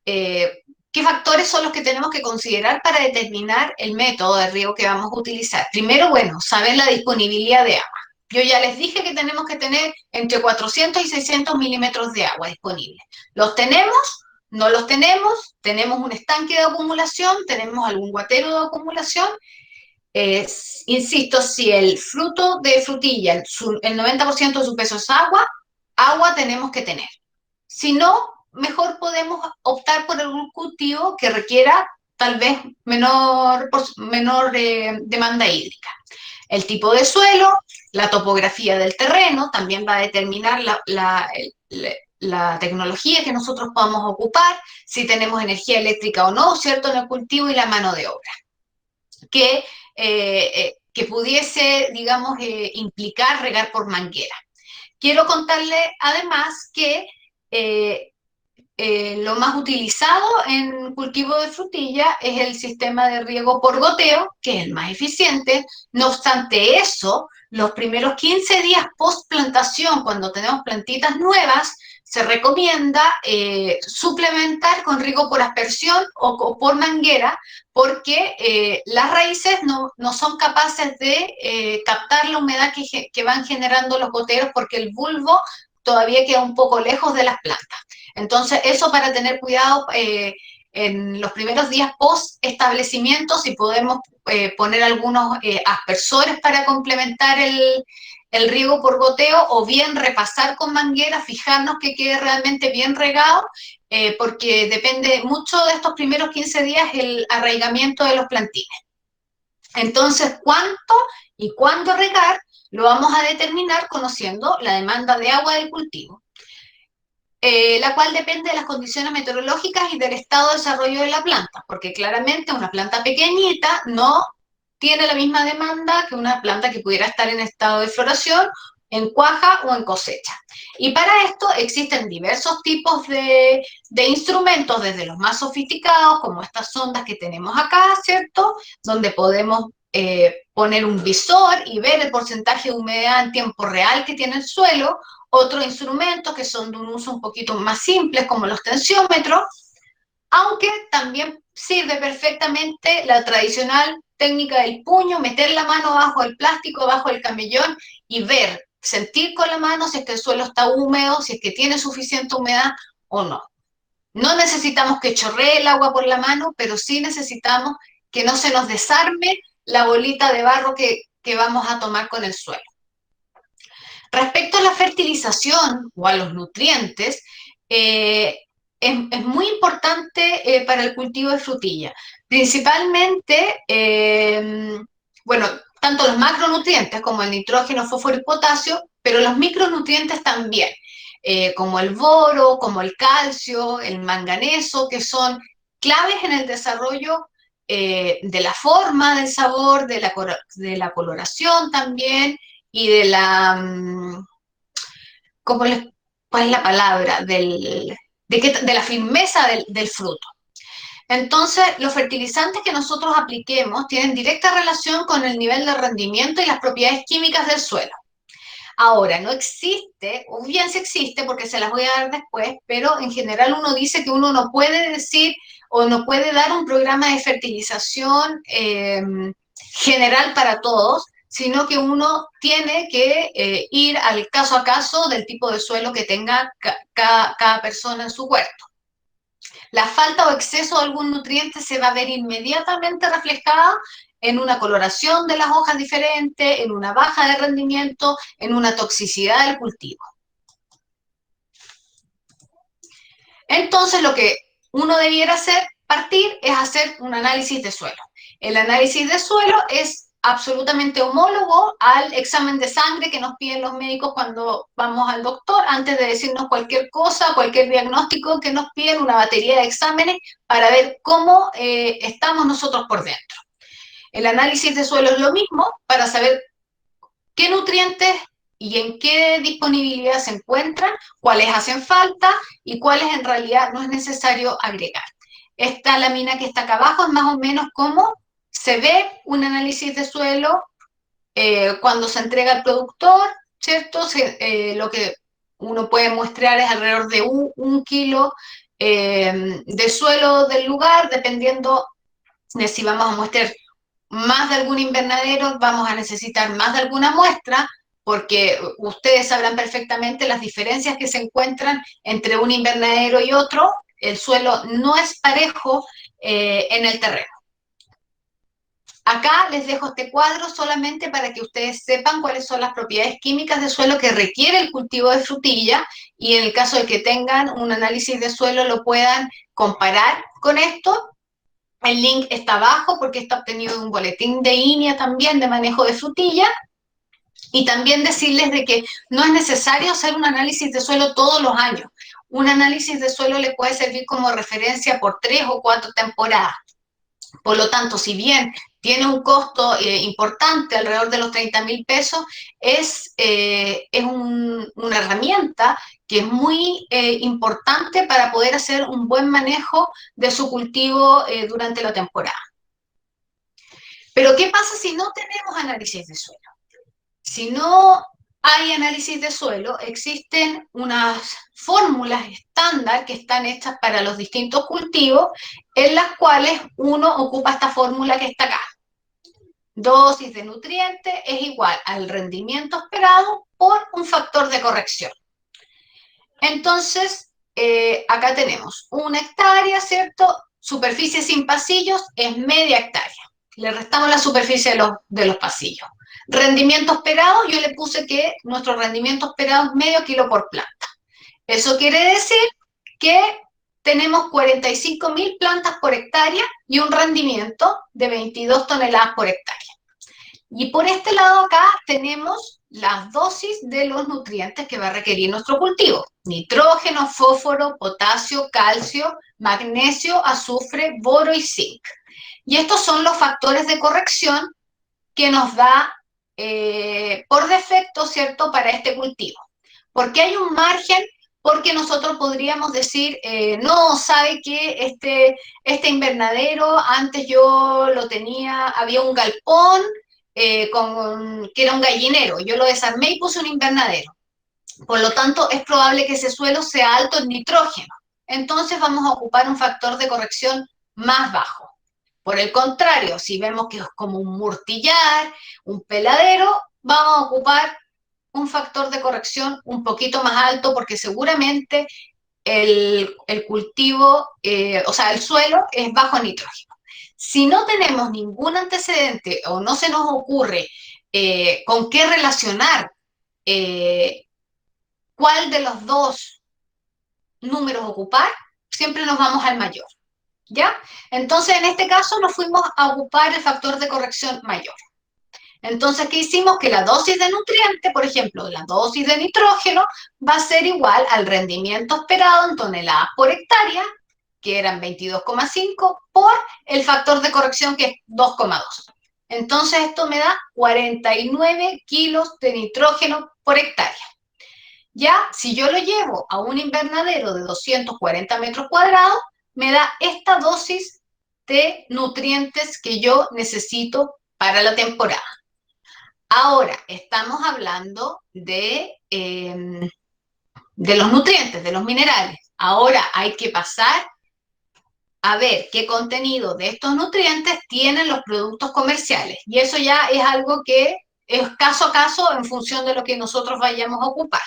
¿qué factores son los que tenemos que considerar para determinar el método de riego que vamos a utilizar? Primero, bueno, saber la disponibilidad de agua. Yo ya les dije que tenemos que tener entre 400 y 600 milímetros de agua disponibles. ¿Los tenemos? ¿No los tenemos? ¿Tenemos un estanque de acumulación? ¿Tenemos algún guatero de acumulación? Insisto, si el fruto de frutilla, el 90% de su peso es agua, agua tenemos que tener. Si no, mejor podemos optar por algún cultivo que requiera tal vez menor demanda hídrica. El tipo de suelo, la topografía del terreno, también va a determinar la tecnología que nosotros podamos ocupar, si tenemos energía eléctrica o no, ¿cierto?, en el cultivo y la mano de obra. Que pudiese, digamos, implicar regar por manguera. Quiero contarle además que lo más utilizado en cultivo de frutilla es el sistema de riego por goteo, que es el más eficiente. No obstante eso, los primeros 15 días post plantación, cuando tenemos plantitas nuevas, se recomienda suplementar con riego por aspersión o por manguera, porque las raíces no son capaces de captar la humedad que van generando los goteros, porque el bulbo todavía queda un poco lejos de las plantas. Entonces, eso para tener cuidado en los primeros días post establecimiento, si podemos poner algunos aspersores para complementar el riego por goteo, o bien repasar con manguera, fijarnos que quede realmente bien regado, porque depende mucho de estos primeros 15 días el arraigamiento de los plantines. Entonces, cuánto y cuándo regar lo vamos a determinar conociendo la demanda de agua del cultivo, la cual depende de las condiciones meteorológicas y del estado de desarrollo de la planta, porque claramente una planta pequeñita no tiene la misma demanda que una planta que pudiera estar en estado de floración, en cuaja o en cosecha. Y para esto existen diversos tipos de instrumentos, desde los más sofisticados, como estas sondas que tenemos acá, ¿cierto?, donde podemos poner un visor y ver el porcentaje de humedad en tiempo real que tiene el suelo. Otros instrumentos que son de un uso un poquito más simple, como los tensiómetros, aunque también sirve perfectamente la tradicional técnica del puño, meter la mano bajo el plástico, bajo el camellón y ver, sentir con la mano si es que el suelo está húmedo, si es que tiene suficiente humedad o no. No necesitamos que chorree el agua por la mano, pero sí necesitamos que no se nos desarme la bolita de barro que vamos a tomar con el suelo. Respecto a la fertilización o a los nutrientes, es muy importante para el cultivo de frutilla. Principalmente, bueno, tanto los macronutrientes como el nitrógeno, fósforo y potasio, pero los micronutrientes también, como el boro, como el calcio, el manganeso, que son claves en el desarrollo de la forma, del sabor, de la coloración también, y de la, ¿cuál es la palabra? De la firmeza del fruto. Entonces, los fertilizantes que nosotros apliquemos tienen directa relación con el nivel de rendimiento y las propiedades químicas del suelo. Ahora, no existe, o bien sí existe, porque se las voy a dar después, pero en general uno dice que uno no puede decir o no puede dar un programa de fertilización general para todos, sino que uno tiene que ir al caso a caso del tipo de suelo que tenga cada persona en su huerto. La falta o exceso de algún nutriente se va a ver inmediatamente reflejada en una coloración de las hojas diferente, en una baja de rendimiento, en una toxicidad del cultivo. Entonces, lo que uno debiera partir es hacer un análisis de suelo. El análisis de suelo es absolutamente homólogo al examen de sangre que nos piden los médicos cuando vamos al doctor, antes de decirnos cualquier cosa, cualquier diagnóstico, que nos piden una batería de exámenes para ver cómo estamos nosotros por dentro. El análisis de suelo es lo mismo para saber qué nutrientes y en qué disponibilidad se encuentran, cuáles hacen falta y cuáles en realidad no es necesario agregar. Esta lámina que está acá abajo es más o menos cómo se ve un análisis de suelo cuando se entrega al productor, ¿cierto? Lo que uno puede muestrar es alrededor de un kilo de suelo del lugar, dependiendo de si vamos a mostrar más de algún invernadero, vamos a necesitar más de alguna muestra, porque ustedes sabrán perfectamente las diferencias que se encuentran entre un invernadero y otro. El suelo no es parejo en el terreno. Acá les dejo este cuadro solamente para que ustedes sepan cuáles son las propiedades químicas de suelo que requiere el cultivo de frutilla, y en el caso de que tengan un análisis de suelo lo puedan comparar con esto El link está abajo porque está obtenido de un boletín de INEA también de manejo de frutilla. Y también decirles de que no es necesario hacer un análisis de suelo todos los años. Un análisis de suelo le puede servir como referencia por 3 o 4 temporadas. Por lo tanto, si bien tiene un costo importante, alrededor de los 30.000 pesos, es una herramienta que es muy importante para poder hacer un buen manejo de su cultivo durante la temporada. Pero, ¿qué pasa si no tenemos análisis de suelo? Si no hay análisis de suelo, existen unas fórmulas estándar que están hechas para los distintos cultivos, en las cuales uno ocupa esta fórmula que está acá. Dosis de nutrientes es igual al rendimiento esperado por un factor de corrección. Entonces, acá tenemos 1 hectárea, ¿cierto? Superficie sin pasillos es media hectárea. Le restamos la superficie de los pasillos. Rendimiento esperado, yo le puse que nuestro rendimiento esperado es medio kilo por planta. Eso quiere decir que tenemos 45.000 plantas por hectárea y un rendimiento de 22 toneladas por hectárea. Y por este lado acá tenemos las dosis de los nutrientes que va a requerir nuestro cultivo. Nitrógeno, fósforo, potasio, calcio, magnesio, azufre, boro y zinc. Y estos son los factores de corrección que nos da por defecto, ¿cierto?, para este cultivo. ¿Por qué hay un margen? Porque nosotros podríamos decir, no, ¿sabe qué? Este invernadero, antes yo lo tenía, había un galpón que era un gallinero, yo lo desarmé y puse un invernadero. Por lo tanto, es probable que ese suelo sea alto en nitrógeno. Entonces vamos a ocupar un factor de corrección más bajo. Por el contrario, si vemos que es como un murtillar, un peladero, vamos a ocupar un factor de corrección un poquito más alto porque seguramente el cultivo, o sea, el suelo es bajo en nitrógeno. Si no tenemos ningún antecedente o no se nos ocurre con qué relacionar cuál de los dos números ocupar, siempre nos vamos al mayor. ¿Ya? Entonces, en este caso, nos fuimos a ocupar el factor de corrección mayor. Entonces, ¿qué hicimos? Que la dosis de nutriente, por ejemplo, la dosis de nitrógeno, va a ser igual al rendimiento esperado en toneladas por hectárea, que eran 22,5, por el factor de corrección, que es 2,2. Entonces, esto me da 49 kilos de nitrógeno por hectárea. Ya, si yo lo llevo a un invernadero de 240 metros cuadrados, me da esta dosis de nutrientes que yo necesito para la temporada. Ahora, estamos hablando de los nutrientes, de los minerales. Ahora hay que pasar a ver qué contenido de estos nutrientes tienen los productos comerciales. Y eso ya es algo que es caso a caso en función de lo que nosotros vayamos a ocupar.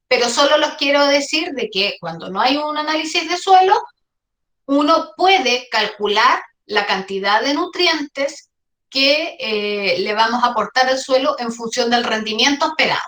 Pero solo les quiero decir de que cuando no hay un análisis de suelo, uno puede calcular la cantidad de nutrientes que le vamos a aportar al suelo en función del rendimiento esperado.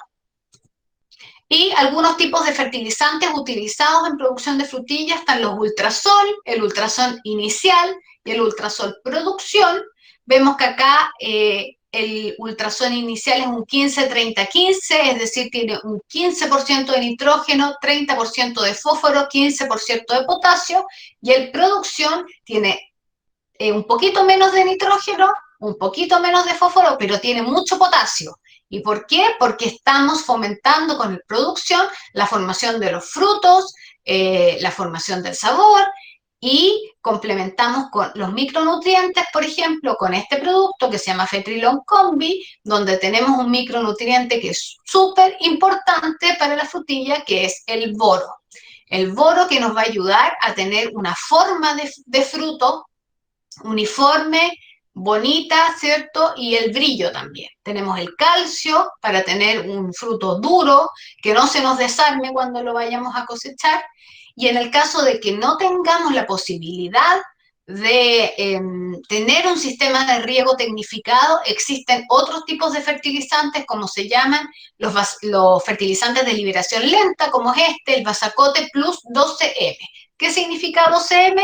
Y algunos tipos de fertilizantes utilizados en producción de frutillas están los ultrasol, el ultrasol inicial y el ultrasol producción. Vemos que acá el ultrasol inicial es un 15-30-15, es decir, tiene un 15% de nitrógeno, 30% de fósforo, 15% de potasio, y el producción tiene un poquito menos de nitrógeno, un poquito menos de fósforo, pero tiene mucho potasio. ¿Y por qué? Porque estamos fomentando con la producción la formación de los frutos, la formación del sabor, y complementamos con los micronutrientes, por ejemplo, con este producto que se llama Fetrilon Combi, donde tenemos un micronutriente que es súper importante para la frutilla, que es el boro. El boro que nos va a ayudar a tener una forma de fruto uniforme, bonita, ¿cierto? Y el brillo también. Tenemos el calcio para tener un fruto duro, que no se nos desarme cuando lo vayamos a cosechar. Y en el caso de que no tengamos la posibilidad de tener un sistema de riego tecnificado, existen otros tipos de fertilizantes, como se llaman los fertilizantes de liberación lenta, como es el Basacote Plus 12M. ¿Qué significa 12M?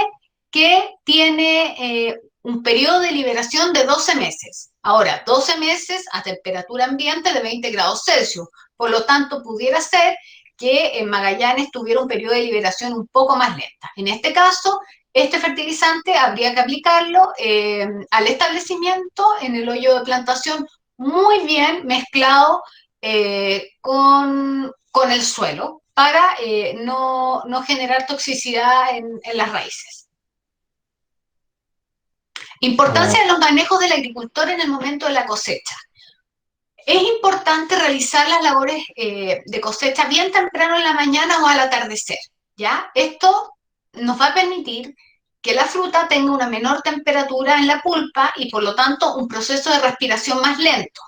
Que tiene un periodo de liberación de 12 meses. Ahora, 12 meses a temperatura ambiente de 20 grados Celsius. Por lo tanto, pudiera ser que en Magallanes tuviera un periodo de liberación un poco más lenta. En este caso, este fertilizante habría que aplicarlo al establecimiento en el hoyo de plantación muy bien mezclado con el suelo para no generar toxicidad en las raíces. Importancia de los manejos del agricultor en el momento de la cosecha. Es importante realizar las labores de cosecha bien temprano en la mañana o al atardecer, ¿ya? Esto nos va a permitir que la fruta tenga una menor temperatura en la pulpa y por lo tanto un proceso de respiración más lento.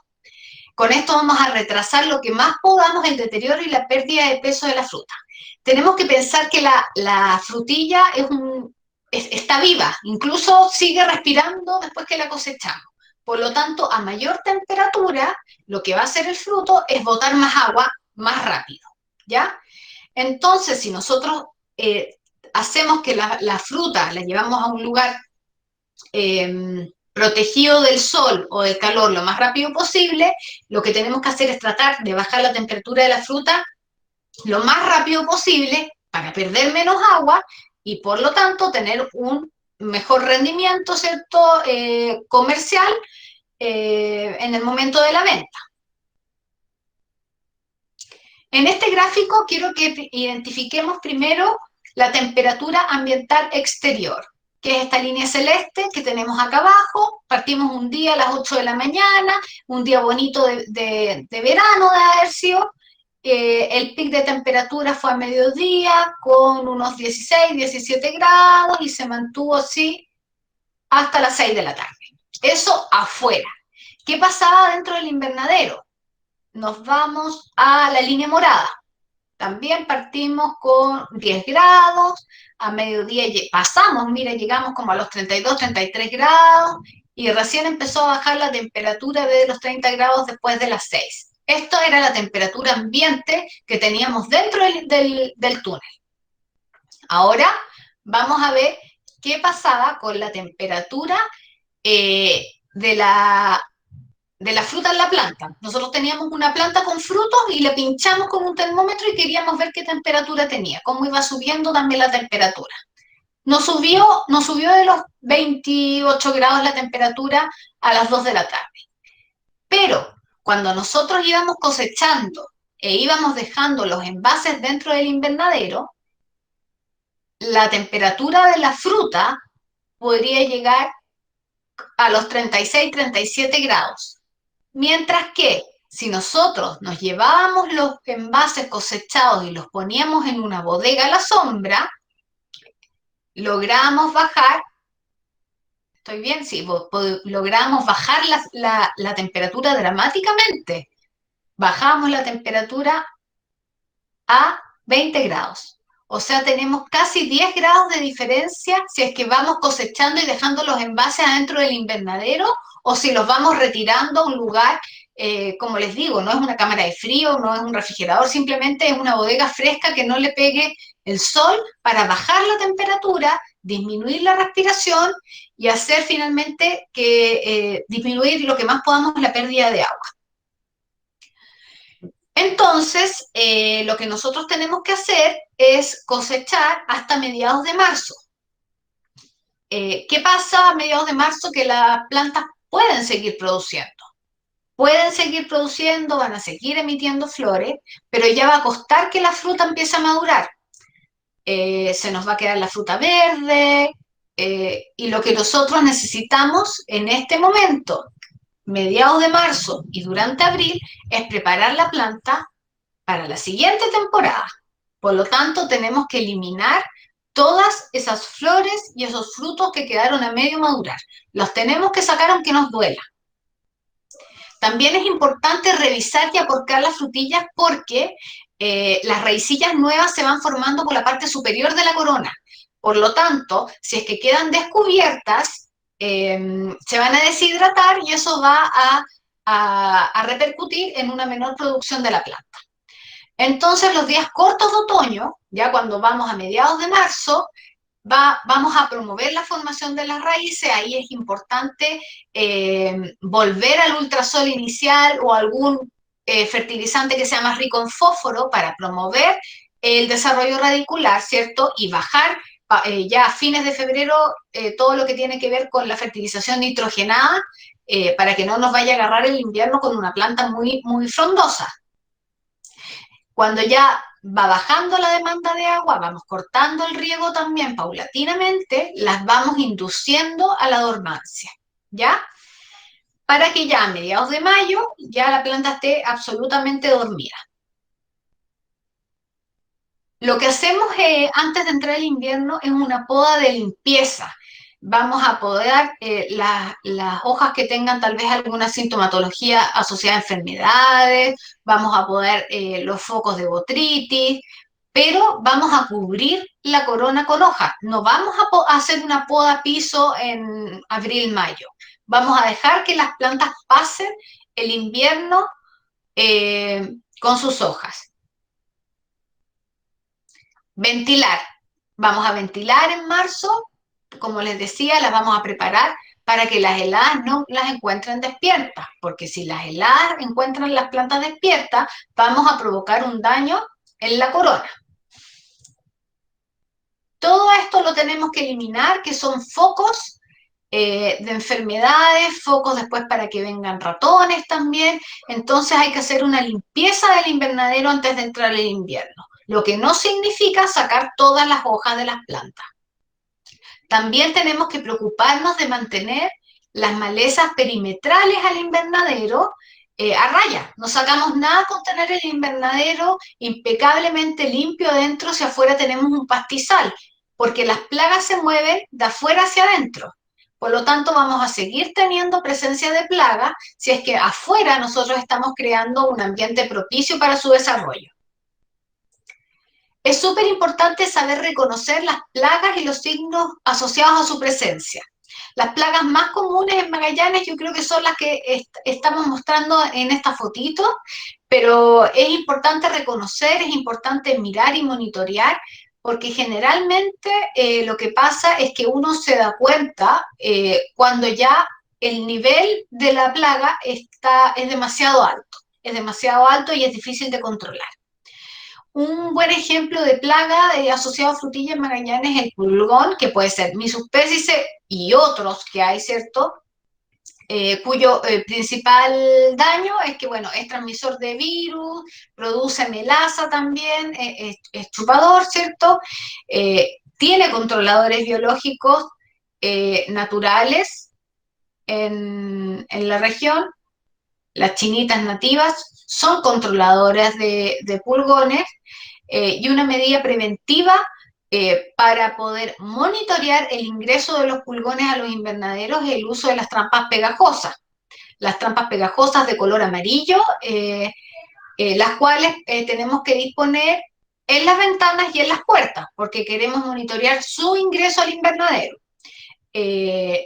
Con esto vamos a retrasar lo que más podamos el deterioro y la pérdida de peso de la fruta. Tenemos que pensar que la frutilla está viva, incluso sigue respirando después que la cosechamos. Por lo tanto, a mayor temperatura, lo que va a hacer el fruto es botar más agua más rápido, ¿ya? Entonces, si nosotros hacemos que la fruta la llevamos a un lugar protegido del sol o del calor lo más rápido posible, lo que tenemos que hacer es tratar de bajar la temperatura de la fruta lo más rápido posible para perder menos agua y por lo tanto tener un mejor rendimiento, ¿cierto?, comercial en el momento de la venta. En este gráfico quiero que identifiquemos primero la temperatura ambiental exterior, que es esta línea celeste que tenemos acá abajo. Partimos un día a las 8 de la mañana, un día bonito de verano de haber sido. El pic de temperatura fue a mediodía con unos 16, 17 grados y se mantuvo así hasta las 6 de la tarde. Eso afuera. ¿Qué pasaba dentro del invernadero? Nos vamos a la línea morada. También partimos con 10 grados, a mediodía pasamos, mira, llegamos como a los 32, 33 grados y recién empezó a bajar la temperatura de los 30 grados después de las 6. Esto era la temperatura ambiente que teníamos dentro del túnel. Ahora vamos a ver qué pasaba con la temperatura de la fruta en la planta. Nosotros teníamos una planta con frutos y le pinchamos con un termómetro y queríamos ver qué temperatura tenía, cómo iba subiendo también la temperatura. Nos subió de los 28 grados la temperatura a las 2 de la tarde. Pero cuando nosotros íbamos cosechando e íbamos dejando los envases dentro del invernadero, la temperatura de la fruta podría llegar a los 36, 37 grados. Mientras que si nosotros nos llevábamos los envases cosechados y los poníamos en una bodega a la sombra, logramos bajar, ¿estoy bien? Sí, logramos bajar la temperatura dramáticamente. Bajamos la temperatura a 20 grados. O sea, tenemos casi 10 grados de diferencia si es que vamos cosechando y dejando los envases adentro del invernadero o si los vamos retirando a un lugar, como les digo, no es una cámara de frío, no es un refrigerador, simplemente es una bodega fresca que no le pegue el sol para bajar la temperatura, disminuir la respiración y hacer finalmente que disminuir lo que más podamos la pérdida de agua. Entonces, lo que nosotros tenemos que hacer es cosechar hasta mediados de marzo. ¿Qué pasa a mediados de marzo? Que las plantas pueden seguir produciendo. Pueden seguir produciendo, van a seguir emitiendo flores, pero ya va a costar que la fruta empiece a madurar. Se nos va a quedar la fruta verde, y lo que nosotros necesitamos en este momento, mediados de marzo y durante abril, es preparar la planta para la siguiente temporada. Por lo tanto, tenemos que eliminar todas esas flores y esos frutos que quedaron a medio madurar. Los tenemos que sacar aunque nos duela. También es importante revisar y aporcar las frutillas porque las raicillas nuevas se van formando por la parte superior de la corona. Por lo tanto, si es que quedan descubiertas, se van a deshidratar y eso va a repercutir en una menor producción de la planta. Entonces, los días cortos de otoño, ya cuando vamos a mediados de marzo, vamos a promover la formación de las raíces. Ahí es importante volver al ultrasol inicial o algún fertilizante que sea más rico en fósforo para promover el desarrollo radicular, ¿cierto? Y bajar ya a fines de febrero todo lo que tiene que ver con la fertilización nitrogenada para que no nos vaya a agarrar el invierno con una planta muy, muy frondosa. Cuando ya va bajando la demanda de agua, vamos cortando el riego también paulatinamente, las vamos induciendo a la dormancia, ¿ya? Para que ya a mediados de mayo ya la planta esté absolutamente dormida. Lo que hacemos antes de entrar al invierno es una poda de limpieza. Vamos a podar las hojas que tengan tal vez alguna sintomatología asociada a enfermedades, vamos a podar los focos de botrytis, pero vamos a cubrir la corona con hojas. No vamos a hacer una poda a piso en abril-mayo. Vamos a dejar que las plantas pasen el invierno con sus hojas. Ventilar. Vamos a ventilar en marzo, como les decía, las vamos a preparar para que las heladas no las encuentren despiertas, porque si las heladas encuentran las plantas despiertas, vamos a provocar un daño en la corona. Todo esto lo tenemos que eliminar, que son focos de enfermedades, focos después para que vengan ratones también. Entonces hay que hacer una limpieza del invernadero antes de entrar el invierno, lo que no significa sacar todas las hojas de las plantas. También tenemos que preocuparnos de mantener las malezas perimetrales al invernadero a raya. No sacamos nada con tener el invernadero impecablemente limpio adentro si afuera tenemos un pastizal, porque las plagas se mueven de afuera hacia adentro. Por lo tanto, vamos a seguir teniendo presencia de plagas si es que afuera nosotros estamos creando un ambiente propicio para su desarrollo. Es súper importante saber reconocer las plagas y los signos asociados a su presencia. Las plagas más comunes en Magallanes yo creo que son las que estamos mostrando en esta fotito, pero es importante reconocer, es importante mirar y monitorear, porque generalmente lo que pasa es que uno se da cuenta cuando ya el nivel de la plaga es demasiado alto y es difícil de controlar. Un buen ejemplo de plaga asociado a frutilla en Magallanes es el pulgón, que puede ser Misupécice y otros que hay, ¿cierto? Cuyo principal daño es que, bueno, es transmisor de virus, produce melaza también, es chupador, ¿cierto? Tiene controladores biológicos naturales en la región. Las chinitas nativas son controladoras de pulgones y una medida preventiva para poder monitorear el ingreso de los pulgones a los invernaderos es el uso de las trampas pegajosas. Las trampas pegajosas de color amarillo, las cuales tenemos que disponer en las ventanas y en las puertas, porque queremos monitorear su ingreso al invernadero.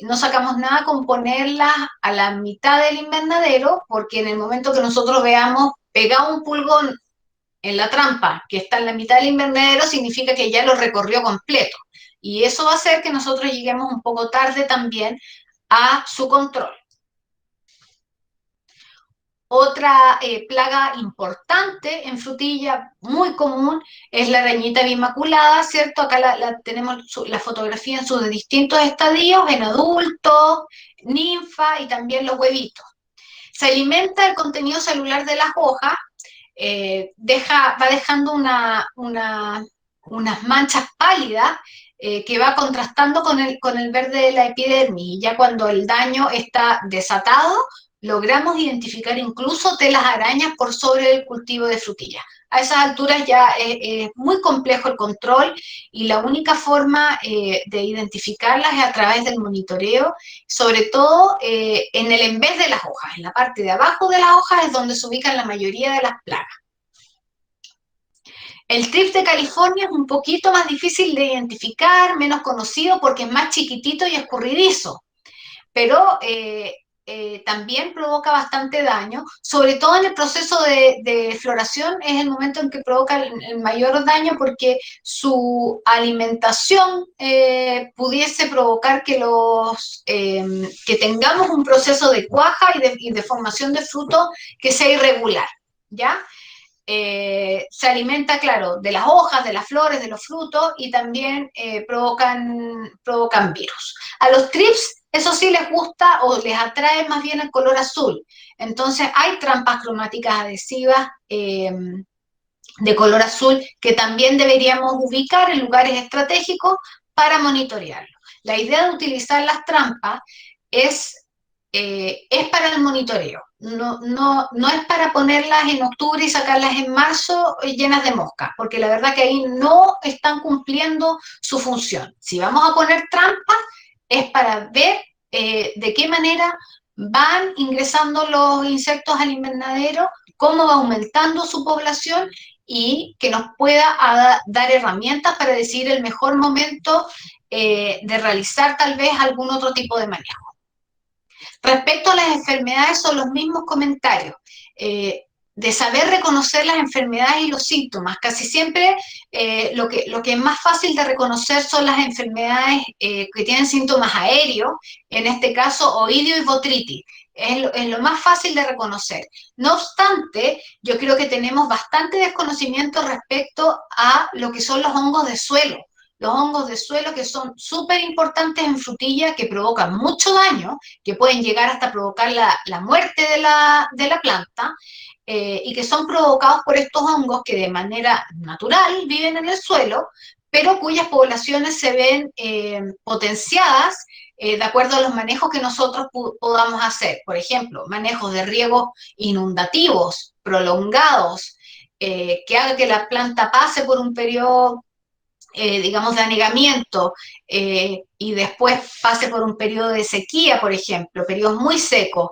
No sacamos nada con ponerlas a la mitad del invernadero, porque en el momento que nosotros veamos pegado un pulgón en la trampa que está en la mitad del invernadero, significa que ya lo recorrió completo. Y eso va a hacer que nosotros lleguemos un poco tarde también a su control. Otra plaga importante en frutilla, muy común, es la arañita bimaculada, ¿cierto? Acá tenemos la fotografía en sus distintos estadios, en adultos, ninfa y también los huevitos. Se alimenta el contenido celular de las hojas, va dejando unas manchas pálidas que va contrastando con el verde de la epidermis, y ya cuando el daño está desatado, logramos identificar incluso telas arañas por sobre el cultivo de frutillas. A esas alturas ya es muy complejo el control y la única forma de identificarlas es a través del monitoreo, sobre todo en el en vez de las hojas. En la parte de abajo de las hojas es donde se ubican la mayoría de las plagas. El trips de California es un poquito más difícil de identificar, menos conocido porque es más chiquitito y escurridizo, pero también provoca bastante daño, sobre todo en el proceso de floración es el momento en que provoca el mayor daño porque su alimentación pudiese provocar que que tengamos un proceso de cuaja y de formación de fruto que sea irregular, ¿ya? Se alimenta, claro, de las hojas, de las flores, de los frutos y también provocan virus. A los trips, eso sí les gusta o les atrae más bien el color azul. Entonces hay trampas cromáticas adhesivas de color azul que también deberíamos ubicar en lugares estratégicos para monitorearlo. La idea de utilizar las trampas es para el monitoreo. No es para ponerlas en octubre y sacarlas en marzo llenas de moscas, porque la verdad que ahí no están cumpliendo su función. Si vamos a poner trampas, es para ver de qué manera van ingresando los insectos al invernadero, cómo va aumentando su población y que nos pueda dar herramientas para decidir el mejor momento de realizar tal vez algún otro tipo de manejo. Respecto a las enfermedades, son los mismos comentarios. De saber reconocer las enfermedades y los síntomas. Casi siempre lo que es más fácil de reconocer son las enfermedades que tienen síntomas aéreos, en este caso oidio y botritis. Es lo más fácil de reconocer. No obstante, yo creo que tenemos bastante desconocimiento respecto a lo que son los hongos de suelo. Los hongos de suelo que son súper importantes en frutilla, que provocan mucho daño, que pueden llegar hasta provocar la muerte de la planta, y que son provocados por estos hongos que de manera natural viven en el suelo, pero cuyas poblaciones se ven potenciadas de acuerdo a los manejos que nosotros podamos hacer. Por ejemplo, manejos de riegos inundativos, prolongados, que haga que la planta pase por un periodo digamos, de anegamiento y después pase por un periodo de sequía, por ejemplo, periodos muy secos,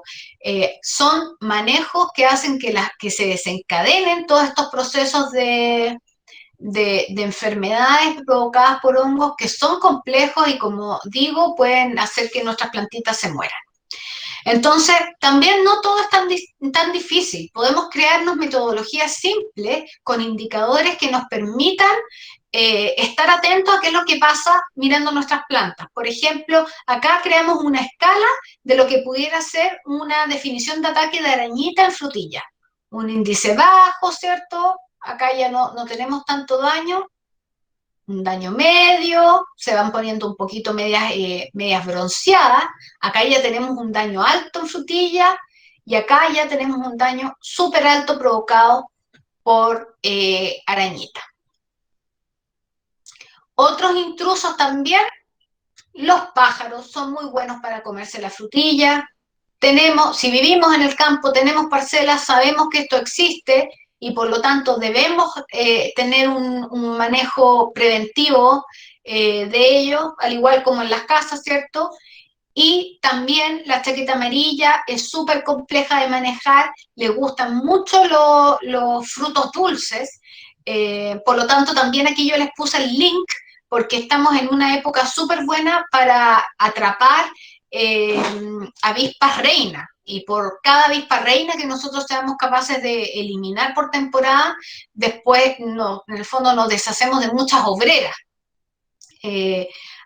son manejos que hacen que se desencadenen todos estos procesos de enfermedades provocadas por hongos que son complejos y, como digo, pueden hacer que nuestras plantitas se mueran. Entonces, también no todo es tan difícil. Podemos crearnos metodologías simples con indicadores que nos permitan estar atentos a qué es lo que pasa mirando nuestras plantas. Por ejemplo, acá creamos una escala de lo que pudiera ser una definición de ataque de arañita en frutilla. Un índice bajo, ¿cierto? Acá ya no tenemos tanto daño. Un daño medio, se van poniendo un poquito medias bronceadas. Acá ya tenemos un daño alto en frutilla y acá ya tenemos un daño súper alto provocado por arañita. Otros intrusos también, los pájaros son muy buenos para comerse la frutilla. Si vivimos en el campo, tenemos parcelas, sabemos que esto existe y por lo tanto debemos tener un manejo preventivo de ello, al igual como en las casas, ¿cierto? Y también la chaqueta amarilla es súper compleja de manejar, le gustan mucho los frutos dulces, por lo tanto también aquí yo les puse el link porque estamos en una época súper buena para atrapar avispas reina, y por cada avispa reina que nosotros seamos capaces de eliminar por temporada, después en el fondo nos deshacemos de muchas obreras.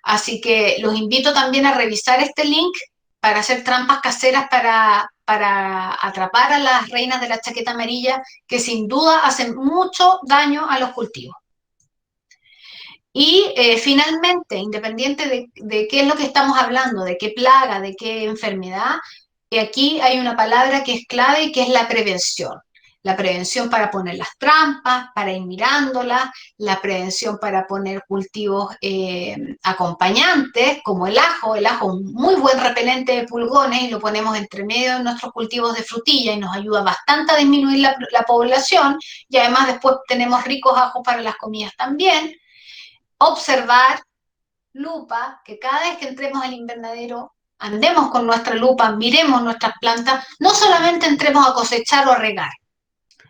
Así que los invito también a revisar este link para hacer trampas caseras para atrapar a las reinas de la chaqueta amarilla, que sin duda hacen mucho daño a los cultivos. Y finalmente, independiente de qué es lo que estamos hablando, de qué plaga, de qué enfermedad, aquí hay una palabra que es clave y que es la prevención. La prevención para poner las trampas, para ir mirándolas, la prevención para poner cultivos acompañantes, como el ajo es un muy buen repelente de pulgones y lo ponemos entre medio de nuestros cultivos de frutilla y nos ayuda bastante a disminuir la población, y además después tenemos ricos ajos para las comidas también. Observar, lupa, que cada vez que entremos al invernadero andemos con nuestra lupa, miremos nuestras plantas, no solamente entremos a cosechar o a regar,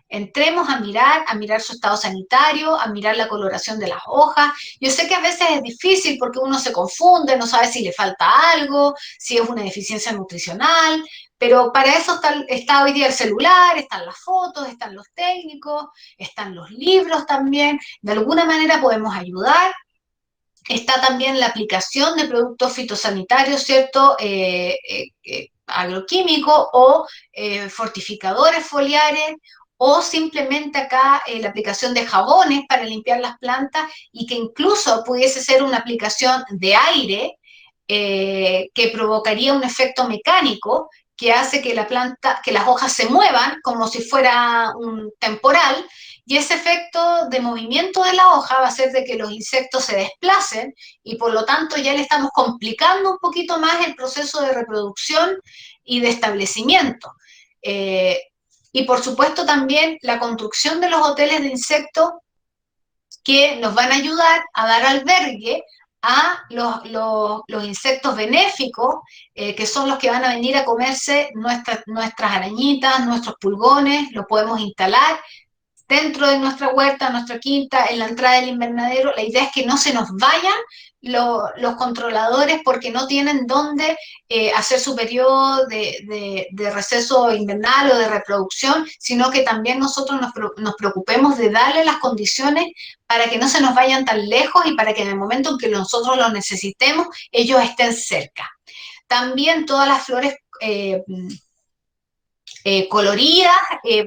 entremos a mirar su estado sanitario, a mirar la coloración de las hojas. Yo sé que a veces es difícil porque uno se confunde, no sabe si le falta algo, si es una deficiencia nutricional, Pero para eso está hoy día el celular, están las fotos, están los técnicos, están los libros también. De alguna manera podemos ayudar. Está también la aplicación de productos fitosanitarios, ¿cierto? Agroquímicos o fortificadores foliares, o simplemente acá la aplicación de jabones para limpiar las plantas, y que incluso pudiese ser una aplicación de aire que provocaría un efecto mecánico que hace que que las hojas se muevan como si fuera un temporal, y ese efecto de movimiento de la hoja va a hacer de que los insectos se desplacen, y por lo tanto ya le estamos complicando un poquito más el proceso de reproducción y de establecimiento. Y por supuesto también la construcción de los hoteles de insectos, que nos van a ayudar a dar albergue a los insectos benéficos, que son los que van a venir a comerse nuestras arañitas, nuestros pulgones. Los podemos instalar dentro de nuestra huerta, nuestra quinta, en la entrada del invernadero. La idea es que no se nos vayan los controladores porque no tienen dónde hacer su periodo de receso invernal o de reproducción, sino que también nosotros nos preocupemos de darle las condiciones para que no se nos vayan tan lejos y para que en el momento en que nosotros los necesitemos, ellos estén cerca. También todas las flores coloridas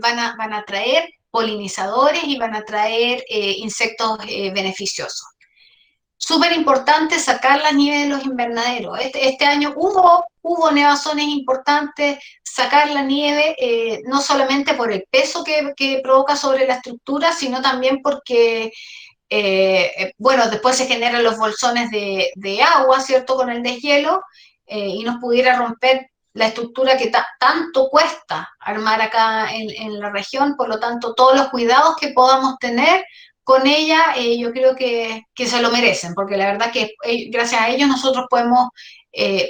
van a traer polinizadores y van a traer insectos beneficiosos. Súper importante sacar la nieve de los invernaderos. Este año hubo nevazones importantes. Sacar la nieve, no solamente por el peso que provoca sobre la estructura, sino también porque, bueno, después se generan los bolsones de agua, ¿cierto?, con el deshielo, y nos pudiera romper la estructura que tanto cuesta armar acá en la región. Por lo tanto, todos los cuidados que podamos tener con ella, yo creo que se lo merecen, porque la verdad que gracias a ellos nosotros podemos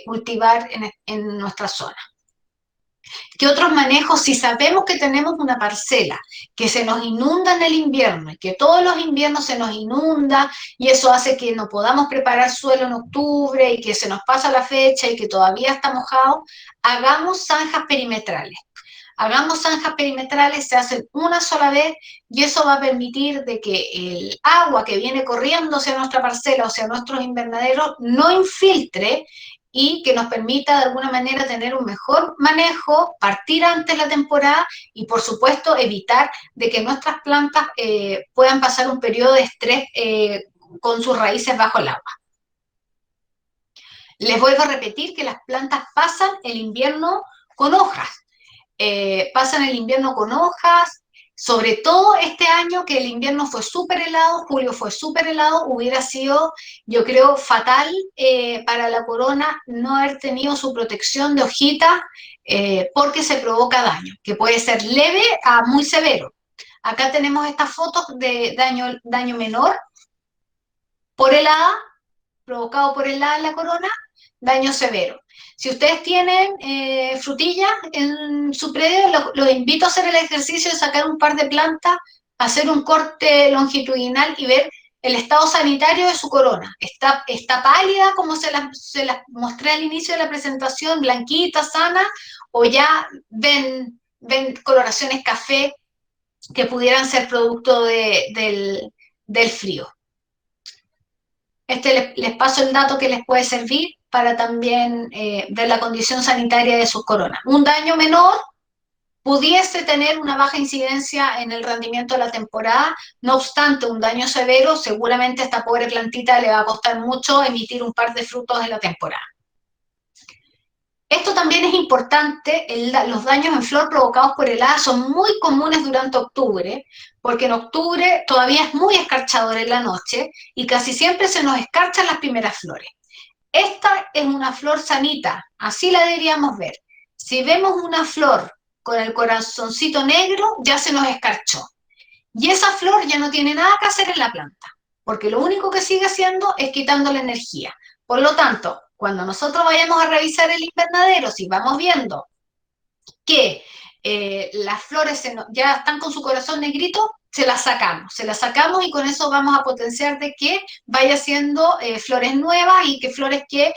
cultivar en nuestra zona. ¿Qué otros manejos? Si sabemos que tenemos una parcela que se nos inunda en el invierno, y que todos los inviernos se nos inunda, y eso hace que no podamos preparar suelo en octubre, y que se nos pasa la fecha, y que todavía está mojado, hagamos zanjas perimetrales. Hagamos zanjas perimetrales, se hacen una sola vez, y eso va a permitir de que el agua que viene corriendo hacia nuestra parcela o hacia nuestros invernaderos no infiltre, y que nos permita de alguna manera tener un mejor manejo, partir antes la temporada y por supuesto evitar de que nuestras plantas puedan pasar un periodo de estrés con sus raíces bajo el agua. Les vuelvo a repetir que las plantas pasan el invierno con hojas. Pasan el invierno con hojas, sobre todo este año que el invierno fue súper helado, julio fue súper helado. Hubiera sido, yo creo, fatal para la corona no haber tenido su protección de hojitas, porque se provoca daño, que puede ser leve a muy severo. Acá tenemos estas fotos de daño menor por helada, provocado por helada en la corona, daño severo. Si ustedes tienen frutillas en su predio, los invito a hacer el ejercicio de sacar un par de plantas, hacer un corte longitudinal y ver el estado sanitario de su corona. Está pálida, como se las mostré al inicio de la presentación, blanquita, sana, o ya ven coloraciones café que pudieran ser producto del frío. Les paso el dato que les puede servir para también ver la condición sanitaria de sus coronas. Un daño menor pudiese tener una baja incidencia en el rendimiento de la temporada. No obstante, un daño severo, seguramente a esta pobre plantita le va a costar mucho emitir un par de frutos en la temporada. Esto también es importante. Los daños en flor provocados por heladas son muy comunes durante octubre, porque en octubre todavía es muy escarchador en la noche y casi siempre se nos escarchan las primeras flores. Esta es una flor sanita, así la deberíamos ver. Si vemos una flor con el corazoncito negro, ya se nos escarchó. Y esa flor ya no tiene nada que hacer en la planta, porque lo único que sigue haciendo es quitando la energía. Por lo tanto, cuando nosotros vayamos a revisar el invernadero, si vamos viendo que las flores ya están con su corazón negrito, se las sacamos y con eso vamos a potenciar de que vaya haciendo flores nuevas y que flores que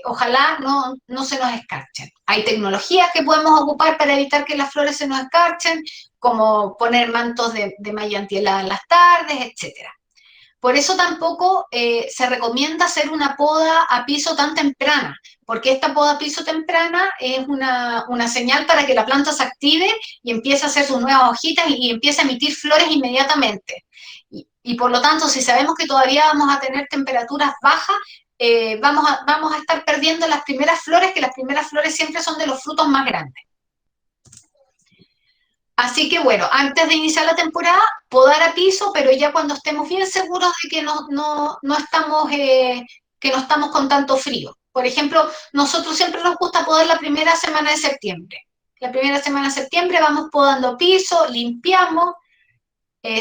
ojalá no se nos escarchen. Hay tecnologías que podemos ocupar para evitar que las flores se nos escarchen, como poner mantos de malla antihelada en las tardes, etcétera. Por eso tampoco se recomienda hacer una poda a piso tan temprana, porque esta poda a piso temprana es una señal para que la planta se active y empiece a hacer sus nuevas hojitas y empiece a emitir flores inmediatamente. Y por lo tanto, si sabemos que todavía vamos a tener temperaturas bajas, vamos a estar perdiendo las primeras flores, que las primeras flores siempre son de los frutos más grandes. Así que bueno, antes de iniciar la temporada, podar a piso, pero ya cuando estemos bien seguros de que no estamos con tanto frío. Por ejemplo, nosotros siempre nos gusta podar la primera semana de septiembre. La primera semana de septiembre vamos podando piso, limpiamos,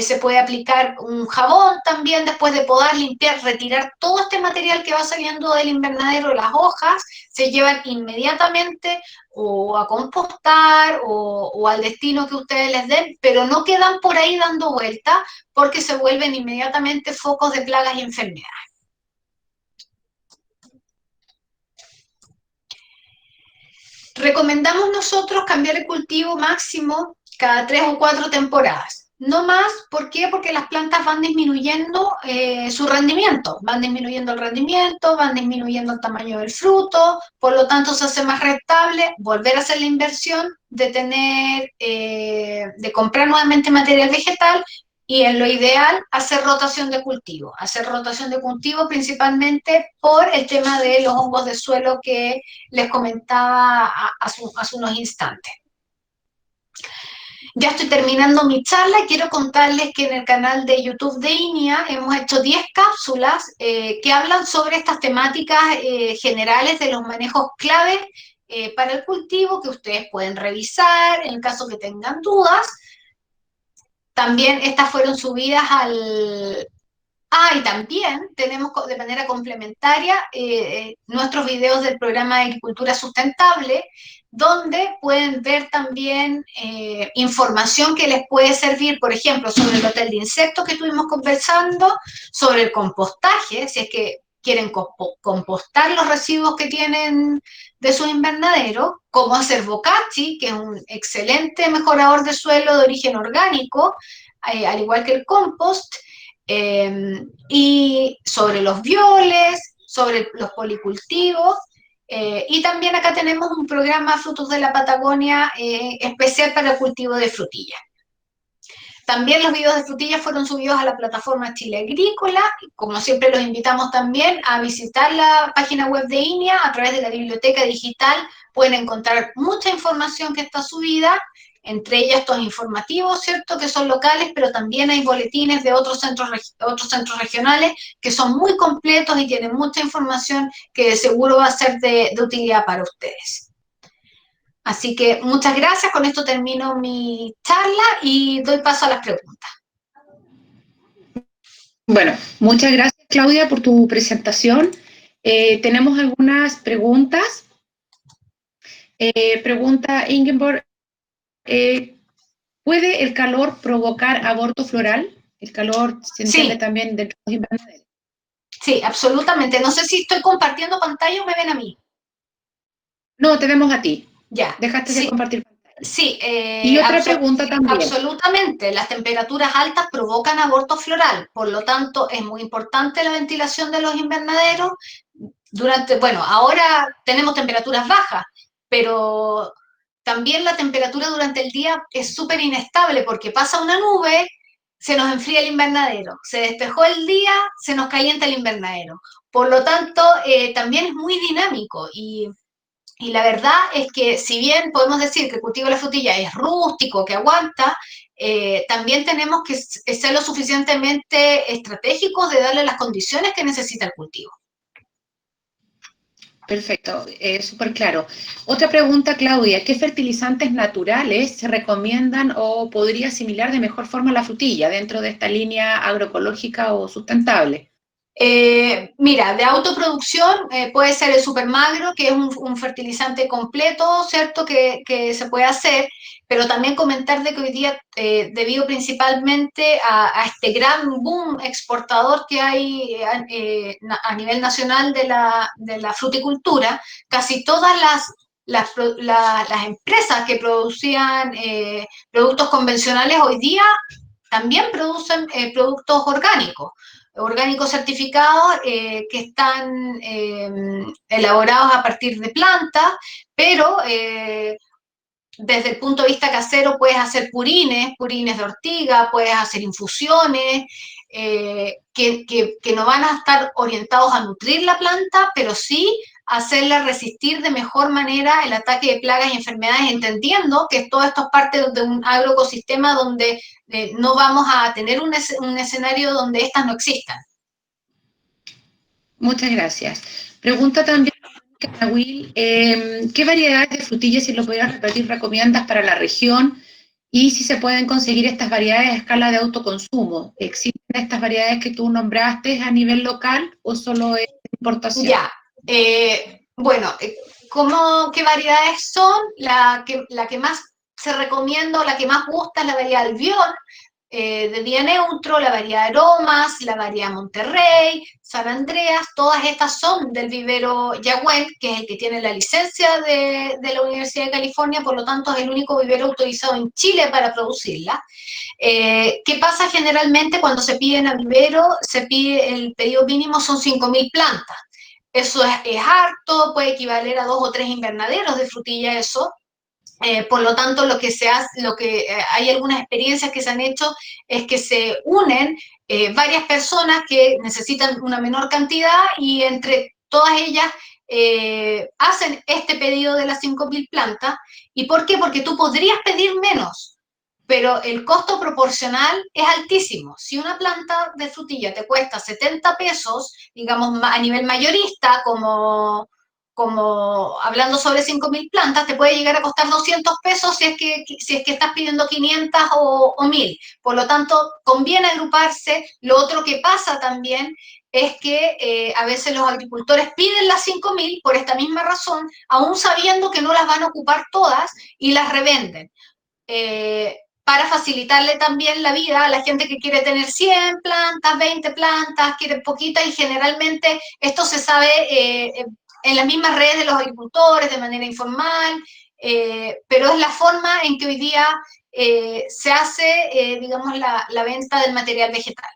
se puede aplicar un jabón también después de podar, limpiar, retirar todo este material que va saliendo del invernadero, las hojas, se llevan inmediatamente o a compostar o al destino que ustedes les den, pero no quedan por ahí dando vueltas porque se vuelven inmediatamente focos de plagas y enfermedades. Recomendamos nosotros cambiar el cultivo máximo cada 3 o 4 temporadas. No más, ¿por qué? Porque las plantas van disminuyendo su rendimiento, van disminuyendo el rendimiento, van disminuyendo el tamaño del fruto, por lo tanto se hace más rentable volver a hacer la inversión de comprar nuevamente material vegetal y en lo ideal hacer rotación de cultivo principalmente por el tema de los hongos de suelo que les comentaba hace unos instantes. Ya estoy terminando mi charla y quiero contarles que en el canal de YouTube de INEA hemos hecho 10 cápsulas que hablan sobre estas temáticas generales de los manejos claves para el cultivo que ustedes pueden revisar en caso que tengan dudas. También estas fueron subidas y también tenemos de manera complementaria nuestros videos del programa de Agricultura Sustentable, donde pueden ver también información que les puede servir, por ejemplo, sobre el hotel de insectos que estuvimos conversando, sobre el compostaje, si es que quieren compostar los residuos que tienen de su invernadero, cómo hacer bokashi, que es un excelente mejorador de suelo de origen orgánico, al igual que el compost, y sobre los violes, sobre los policultivos, y también acá tenemos un programa Frutos de la Patagonia especial para el cultivo de frutillas. También los videos de frutillas fueron subidos a la plataforma Chile Agrícola. Como siempre los invitamos también a visitar la página web de INEA a través de la biblioteca digital. Pueden encontrar mucha información que está subida, entre ellas estos informativos, ¿cierto?, que son locales, pero también hay boletines de otros centros regionales que son muy completos y tienen mucha información que de seguro va a ser de utilidad para ustedes. Así que muchas gracias, con esto termino mi charla y doy paso a las preguntas. Bueno, muchas gracias, Claudia, por tu presentación. Tenemos algunas preguntas. Pregunta Ingeborg, ¿puede el calor provocar aborto floral? El calor se entiende también dentro de los invernaderos. Sí, absolutamente. No sé si estoy compartiendo pantalla o me ven a mí. No, te vemos a ti. Ya. Dejaste de compartir pantalla. Sí. Y otra pregunta también. Absolutamente. Las temperaturas altas provocan aborto floral. Por lo tanto, es muy importante la ventilación de los invernaderos. Ahora tenemos temperaturas bajas, pero también la temperatura durante el día es súper inestable porque pasa una nube, se nos enfría el invernadero, se despejó el día, se nos calienta el invernadero. Por lo tanto, también es muy dinámico y la verdad es que si bien podemos decir que el cultivo de la frutilla es rústico, que aguanta, también tenemos que ser lo suficientemente estratégicos de darle las condiciones que necesita el cultivo. Perfecto, súper claro. Otra pregunta, Claudia, ¿qué fertilizantes naturales se recomiendan o podría asimilar de mejor forma la frutilla dentro de esta línea agroecológica o sustentable? Mira, de autoproducción puede ser el supermagro, que es un fertilizante completo, ¿cierto?, que se puede hacer. pero también comentar de que hoy día, debido principalmente a este gran boom exportador que hay a nivel nacional de la fruticultura, casi todas las empresas que producían productos convencionales hoy día también producen productos orgánicos certificados que están elaborados a partir de plantas, pero desde el punto de vista casero puedes hacer purines de ortiga, puedes hacer infusiones, que no van a estar orientados a nutrir la planta, pero sí hacerla resistir de mejor manera el ataque de plagas y enfermedades, entendiendo que todo esto es parte de un agroecosistema donde no vamos a tener un escenario donde estas no existan. Muchas gracias. Pregunta también, Will, ¿qué variedades de frutillas, si lo pudieras repetir, recomiendas para la región? Y si se pueden conseguir estas variedades a escala de autoconsumo. ¿Existen estas variedades que tú nombraste a nivel local o solo es importación? Ya, bueno, ¿qué variedades son? La que más se recomienda, la que más gusta es la variedad Albión, de día neutro, la variedad Aromas, la variedad Monterrey, San Andreas, todas estas son del vivero Yagüen, que es el que tiene la licencia de la Universidad de California, por lo tanto es el único vivero autorizado en Chile para producirla. ¿Qué pasa generalmente cuando se piden a vivero? Se pide, el pedido mínimo son 5.000 plantas. Eso es harto, puede equivaler a 2 o 3 invernaderos de frutilla eso. Por lo tanto, hay algunas experiencias que se han hecho es que se unen varias personas que necesitan una menor cantidad y entre todas ellas hacen este pedido de las 5.000 plantas. ¿Y por qué? Porque tú podrías pedir menos, pero el costo proporcional es altísimo. Si una planta de frutilla te cuesta 70 pesos, digamos a nivel mayorista, como hablando sobre 5.000 plantas, te puede llegar a costar 200 pesos si es que estás pidiendo 500 o 1.000. Por lo tanto, conviene agruparse. Lo otro que pasa también es que a veces los agricultores piden las 5.000 por esta misma razón, aún sabiendo que no las van a ocupar todas y las revenden. Para facilitarle también la vida a la gente que quiere tener 100 plantas, 20 plantas, quiere poquitas, y generalmente esto se sabe en las mismas redes de los agricultores, de manera informal, pero es la forma en que hoy día se hace, digamos, la venta del material vegetal.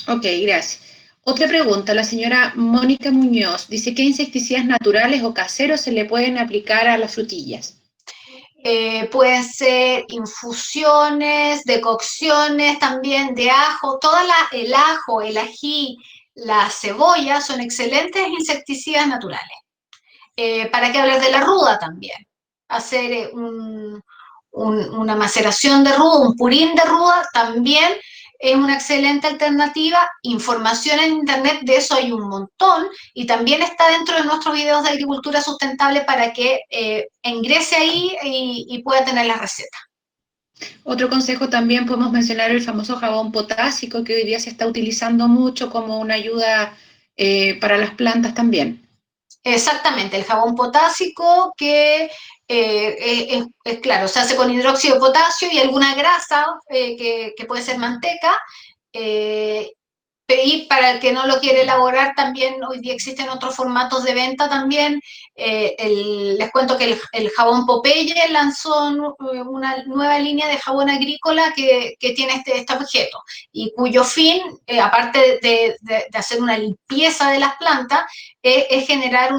Ok, gracias. Otra pregunta, la señora Mónica Muñoz dice, ¿qué insecticidas naturales o caseros se le pueden aplicar a las frutillas? Pueden ser infusiones, decocciones también de ajo. El ajo, el ají, la cebolla son excelentes insecticidas naturales. ¿Para qué hablar de la ruda también? Hacer una maceración de ruda, un purín de ruda también es una excelente alternativa. Información en internet de eso hay un montón y también está dentro de nuestros videos de agricultura sustentable para que ingrese ahí y pueda tener la receta. Otro consejo también podemos mencionar el famoso jabón potásico que hoy día se está utilizando mucho como una ayuda para las plantas también. Exactamente, el jabón potásico que es claro, se hace con hidróxido de potasio y alguna grasa que puede ser manteca. Y para el que no lo quiere elaborar también, hoy día existen otros formatos de venta también. Les cuento que el jabón Popeye lanzó una nueva línea de jabón agrícola que tiene este objeto y cuyo fin, aparte de hacer una limpieza de las plantas, es generar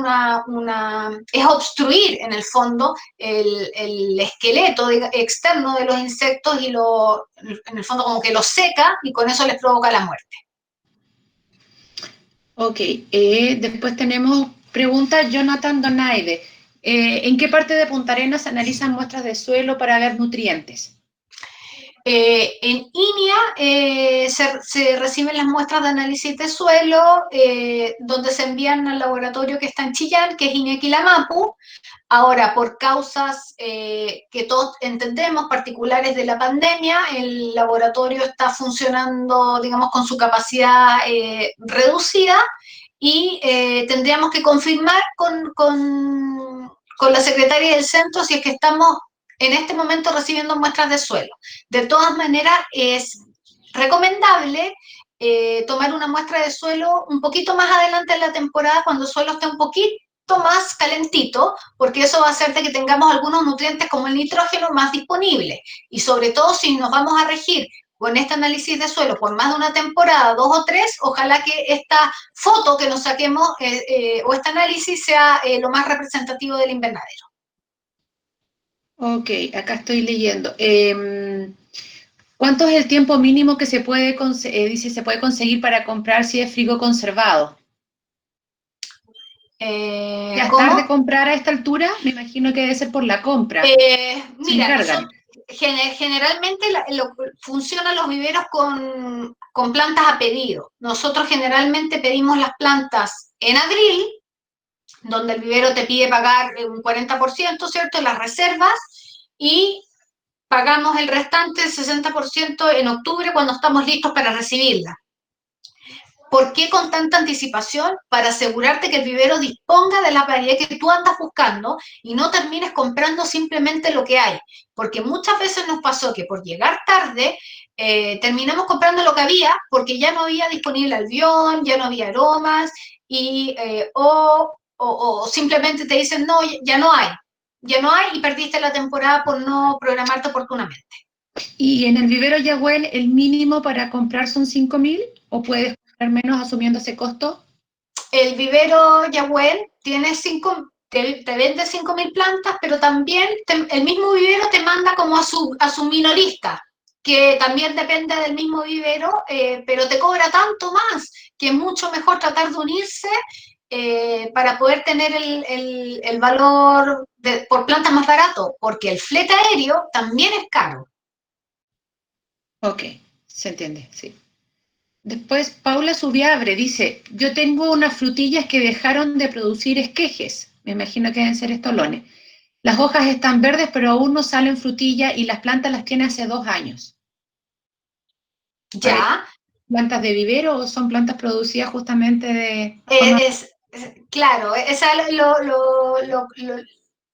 es obstruir en el fondo el esqueleto externo de los insectos y en el fondo como que los seca y con eso les provoca la muerte. Ok, después tenemos pregunta Jonathan Donaide. ¿En qué parte de Punta Arenas se analizan muestras de suelo para ver nutrientes? En INIA se reciben las muestras de análisis de suelo, donde se envían al laboratorio que está en Chillán, que es INIA Quilamapu. Ahora, por causas que todos entendemos, particulares de la pandemia, el laboratorio está funcionando, digamos, con su capacidad reducida y tendríamos que confirmar con la secretaria del centro si es que estamos en este momento recibiendo muestras de suelo. De todas maneras, es recomendable tomar una muestra de suelo un poquito más adelante en la temporada, cuando el suelo esté un poquito más calentito, porque eso va a hacer de que tengamos algunos nutrientes como el nitrógeno más disponibles. Y sobre todo si nos vamos a regir con este análisis de suelo por más de una temporada, 2 o 3, ojalá que esta foto que nos saquemos o este análisis sea lo más representativo del invernadero. Ok, acá estoy leyendo. ¿Cuánto es el tiempo mínimo que se puede, dice, se puede conseguir para comprar si es frigo conservado? ¿Ya es tarde comprar a esta altura? Me imagino que debe ser por la compra. Mira, generalmente funcionan los viveros con plantas a pedido. Nosotros generalmente pedimos las plantas en abril, donde el vivero te pide pagar un 40%, ¿cierto?, las reservas, y pagamos el restante, el 60%, en octubre, cuando estamos listos para recibirla. ¿Por qué con tanta anticipación? Para asegurarte que el vivero disponga de la variedad que tú andas buscando y no termines comprando simplemente lo que hay. Porque muchas veces nos pasó que por llegar tarde terminamos comprando lo que había porque ya no había disponible albión, ya no había aromas, y, o simplemente te dicen, no, ya no hay y perdiste la temporada por no programarte oportunamente. ¿Y en el vivero Yagüel el mínimo para comprar son 5.000 o puedes comprar menos asumiendo ese costo? El vivero Yagüel tiene te vende 5.000 plantas, pero también el mismo vivero te manda como a su minorista, que también depende del mismo vivero, pero te cobra tanto más, que es mucho mejor tratar de unirse para poder tener el valor por planta más barato, porque el flete aéreo también es caro. Ok, se entiende, sí. Después, Paula Subiabre dice, yo tengo unas frutillas que dejaron de producir esquejes, me imagino que deben ser estolones. Las hojas están verdes, pero aún no salen frutillas y las plantas las tiene hace 2 años. ¿Ya? ¿Plantas de vivero o son plantas producidas justamente de...? Claro, esa es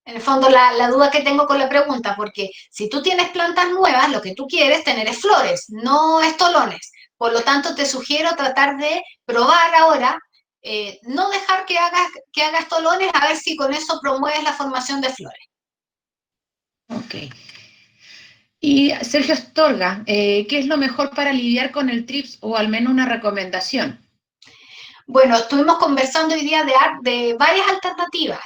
en el fondo la duda que tengo con la pregunta, porque si tú tienes plantas nuevas, lo que tú quieres tener es flores, no estolones. Por lo tanto, te sugiero tratar de probar ahora, no dejar que haga estolones, a ver si con eso promueves la formación de flores. Ok. Y Sergio Astorga, ¿qué es lo mejor para lidiar con el TRIPS o al menos una recomendación? Bueno, estuvimos conversando hoy día de varias alternativas.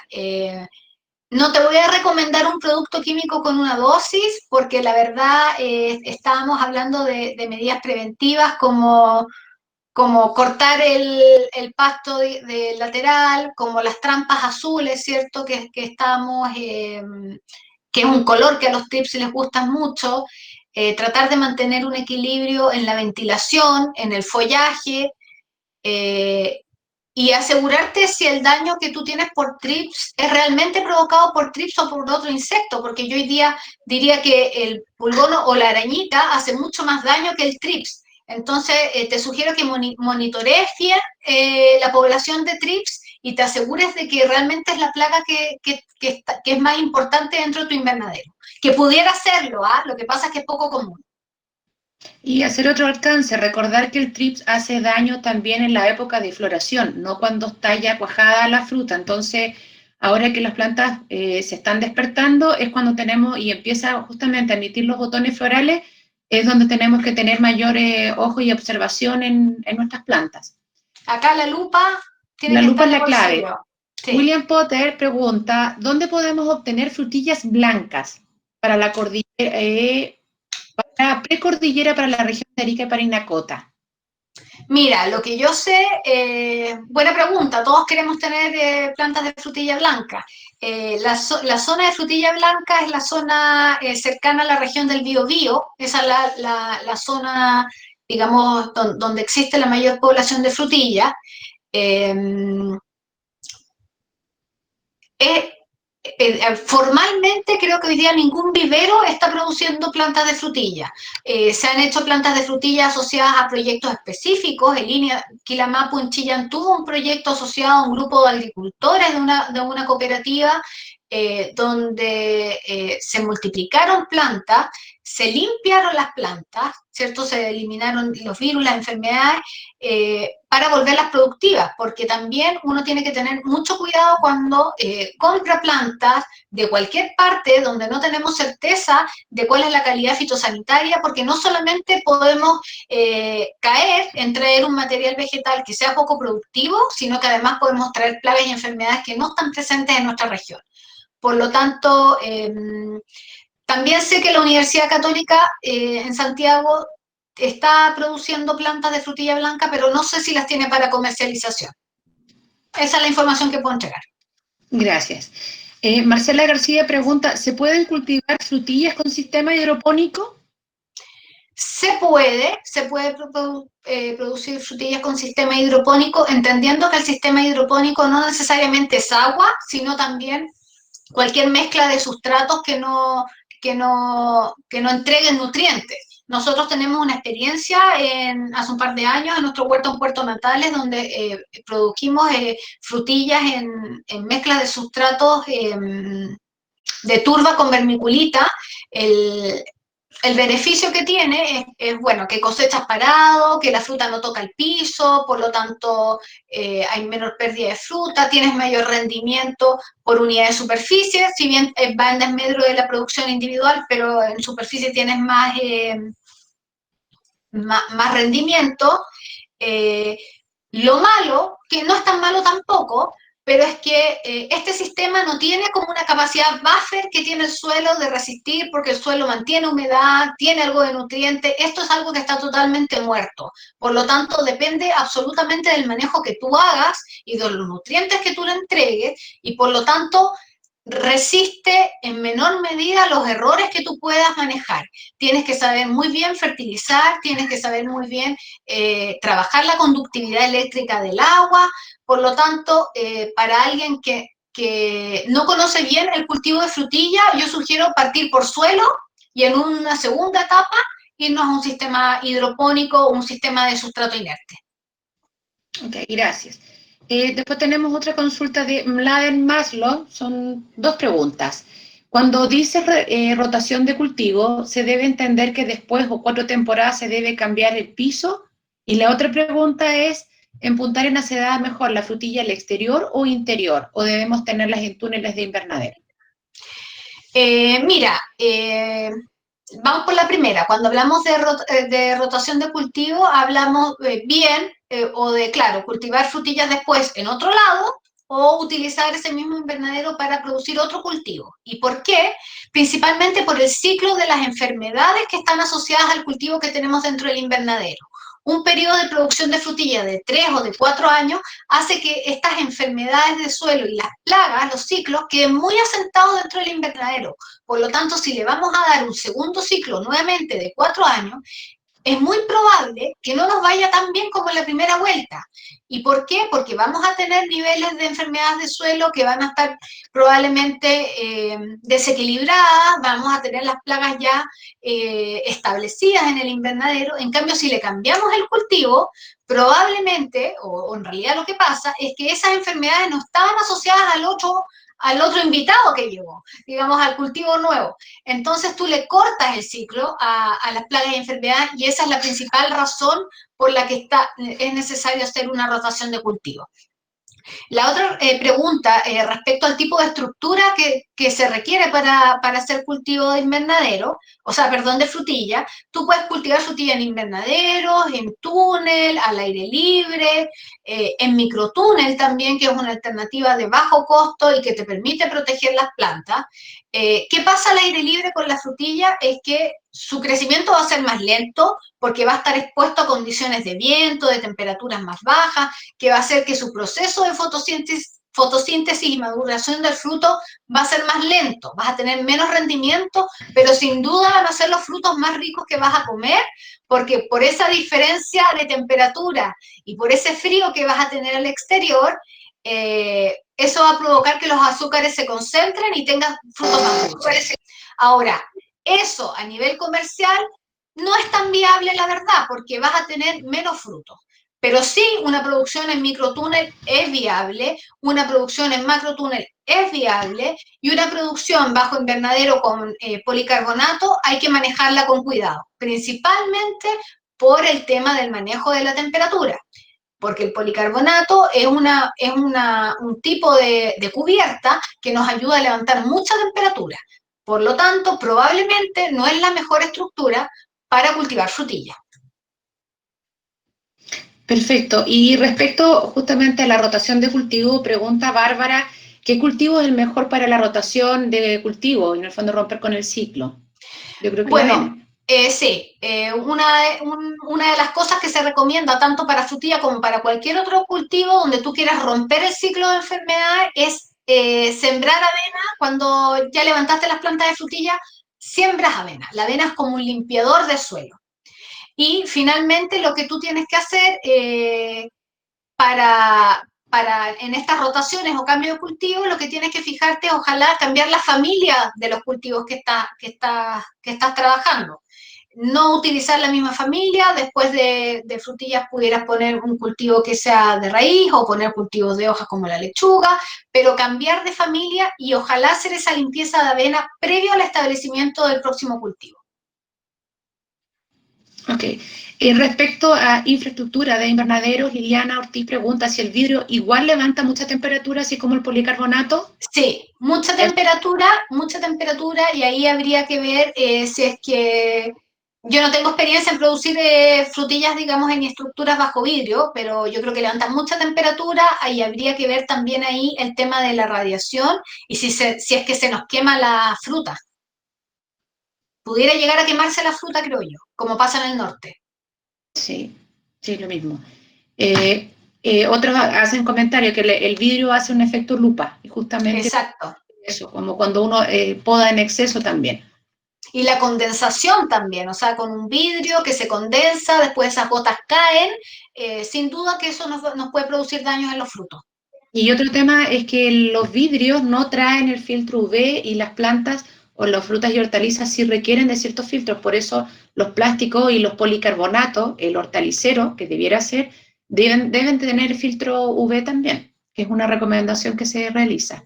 No te voy a recomendar un producto químico con una dosis, porque la verdad estábamos hablando de medidas preventivas como cortar el pasto de lateral, como las trampas azules, ¿cierto? Que estamos, que es un color que a los TRIPS les gusta mucho. Tratar de mantener un equilibrio en la ventilación, en el follaje, y asegurarte si el daño que tú tienes por TRIPS es realmente provocado por TRIPS o por otro insecto, porque yo hoy día diría que el pulgón o la arañita hace mucho más daño que el TRIPS. Entonces, te sugiero que monitorees bien la población de TRIPS y te asegures de que realmente es la plaga que es más importante dentro de tu invernadero. Que pudiera serlo, lo que pasa es que es poco común. Y hacer otro alcance, recordar que el TRIPS hace daño también en la época de floración, no cuando está ya cuajada la fruta. Entonces, ahora que las plantas se están despertando, es cuando tenemos, y empieza justamente a emitir los botones florales, es donde tenemos que tener mayor ojo y observación en nuestras plantas. Acá la lupa tiene la que lupa estar es la clave. Sí. William Potter pregunta, ¿dónde podemos obtener frutillas blancas para la cordillera? Para precordillera, para la región de Arica y Parinacota. Mira, lo que yo sé, buena pregunta, todos queremos tener plantas de frutilla blanca. La zona de frutilla blanca es la zona cercana a la región del Biobío, esa es la zona, digamos, donde existe la mayor población de frutilla. Formalmente creo que hoy día ningún vivero está produciendo plantas de frutilla. Se han hecho plantas de frutilla asociadas a proyectos específicos. En línea, Quilamapu en Chillán tuvo un proyecto asociado a un grupo de agricultores de una cooperativa donde se multiplicaron plantas, se limpiaron las plantas, ¿cierto? Se eliminaron los virus, las enfermedades, para volverlas productivas, porque también uno tiene que tener mucho cuidado cuando compra plantas de cualquier parte donde no tenemos certeza de cuál es la calidad fitosanitaria, porque no solamente podemos caer en traer un material vegetal que sea poco productivo, sino que además podemos traer plagas y enfermedades que no están presentes en nuestra región. Por lo tanto, también sé que la Universidad Católica en Santiago está produciendo plantas de frutilla blanca, pero no sé si las tiene para comercialización. Esa es la información que puedo entregar. Gracias. Marcela García pregunta, ¿se pueden cultivar frutillas con sistema hidropónico? Se puede producir frutillas con sistema hidropónico, entendiendo que el sistema hidropónico no necesariamente es agua, sino también cualquier mezcla de sustratos que no entreguen nutrientes. Nosotros tenemos una experiencia hace un par de años en nuestro huerto en Puerto Natales, donde produjimos frutillas en mezcla de sustratos de turba con vermiculita. El beneficio que tiene es, bueno, que cosechas parado, que la fruta no toca el piso, por lo tanto hay menor pérdida de fruta, tienes mayor rendimiento por unidad de superficie, si bien va en desmedro de la producción individual, pero en superficie tienes más rendimiento. Lo malo, que no es tan malo tampoco, pero es que este sistema no tiene como una capacidad buffer que tiene el suelo de resistir, porque el suelo mantiene humedad, tiene algo de nutriente. Esto es algo que está totalmente muerto. Por lo tanto, depende absolutamente del manejo que tú hagas y de los nutrientes que tú le entregues, y por lo tanto resiste en menor medida los errores que tú puedas manejar. Tienes que saber muy bien fertilizar, tienes que saber muy bien trabajar la conductividad eléctrica del agua. Por lo tanto, para alguien que no conoce bien el cultivo de frutilla, yo sugiero partir por suelo y en una segunda etapa irnos a un sistema hidropónico, un sistema de sustrato inerte. Ok, gracias. Después tenemos otra consulta de Mladen Maslow, son dos preguntas. Cuando dices rotación de cultivo, ¿se debe entender que después o 4 temporadas se debe cambiar el piso? Y la otra pregunta es, ¿en Punta Arenas se da mejor la frutilla al exterior o interior? ¿O debemos tenerlas en túneles de invernadero? Vamos por la primera. Cuando hablamos de rotación de cultivo, hablamos cultivar frutillas después en otro lado o utilizar ese mismo invernadero para producir otro cultivo. ¿Y por qué? Principalmente por el ciclo de las enfermedades que están asociadas al cultivo que tenemos dentro del invernadero. Un periodo de producción de frutilla de 3 o de 4 años hace que estas enfermedades de suelo y las plagas, los ciclos, queden muy asentados dentro del invernadero. Por lo tanto, si le vamos a dar un segundo ciclo nuevamente de 4 años, es muy probable que no nos vaya tan bien como en la primera vuelta. ¿Y por qué? Porque vamos a tener niveles de enfermedades de suelo que van a estar probablemente desequilibradas, vamos a tener las plagas ya establecidas en el invernadero. En cambio, si le cambiamos el cultivo, probablemente, o en realidad lo que pasa, es que esas enfermedades no estaban asociadas al otro invitado que llegó, digamos, al cultivo nuevo. Entonces tú le cortas el ciclo a las plagas y enfermedades, y esa es la principal razón por la que es necesario hacer una rotación de cultivo. La otra pregunta respecto al tipo de estructura que se requiere para hacer cultivo de invernadero, de frutilla. Tú puedes cultivar frutilla en invernaderos, en túnel, al aire libre, en microtúnel también, que es una alternativa de bajo costo y que te permite proteger las plantas. ¿Qué pasa al aire libre con la frutilla? Es que su crecimiento va a ser más lento porque va a estar expuesto a condiciones de viento, de temperaturas más bajas, que va a hacer que su proceso de fotosíntesis y maduración del fruto va a ser más lento, vas a tener menos rendimiento, pero sin duda van a ser los frutos más ricos que vas a comer, porque por esa diferencia de temperatura y por ese frío que vas a tener al exterior, eso va a provocar que los azúcares se concentren y tengas frutos más dulces. Ahora, eso a nivel comercial no es tan viable, la verdad, porque vas a tener menos frutos. Pero sí, una producción en microtúnel es viable, una producción en macrotúnel es viable y una producción bajo invernadero con policarbonato hay que manejarla con cuidado, principalmente por el tema del manejo de la temperatura, porque el policarbonato es un tipo de cubierta que nos ayuda a levantar mucha temperatura. Por lo tanto, probablemente no es la mejor estructura para cultivar frutillas. Perfecto. Y respecto justamente a la rotación de cultivo, pregunta Bárbara, ¿qué cultivo es el mejor para la rotación de cultivo? En el fondo, romper con el ciclo. Yo creo que la avena. Sí, una de las cosas que se recomienda tanto para frutilla como para cualquier otro cultivo donde tú quieras romper el ciclo de enfermedad es sembrar avena. Cuando ya levantaste las plantas de frutilla, siembras avena. La avena es como un limpiador del suelo. Y finalmente lo que tú tienes que hacer para en estas rotaciones o cambio de cultivo, lo que tienes que fijarte es ojalá cambiar la familia de los cultivos que estás trabajando. No utilizar la misma familia, después de frutillas pudieras poner un cultivo que sea de raíz o poner cultivos de hojas como la lechuga, pero cambiar de familia y ojalá hacer esa limpieza de avena previo al establecimiento del próximo cultivo. Ok. Respecto a infraestructura de invernaderos, Liliana Ortiz pregunta si el vidrio igual levanta mucha temperatura, así como el policarbonato. Sí, mucha temperatura, y ahí habría que ver si es que yo no tengo experiencia en producir frutillas, digamos, en estructuras bajo vidrio, pero yo creo que levantan mucha temperatura, ahí habría que ver también ahí el tema de la radiación y si es que se nos quema la fruta. Pudiera llegar a quemarse la fruta, creo yo, como pasa en el norte. Sí, sí, lo mismo. Otros hacen comentario que el vidrio hace un efecto lupa, y justamente Exacto. eso, como cuando uno poda en exceso también. Y la condensación también, o sea, con un vidrio que se condensa, después esas gotas caen, sin duda que eso nos puede producir daños en los frutos. Y otro tema es que los vidrios no traen el filtro UV y las plantas o las frutas y hortalizas sí requieren de ciertos filtros, por eso los plásticos y los policarbonatos, el hortalicero, que debiera ser, deben tener filtro UV también, que es una recomendación que se realiza.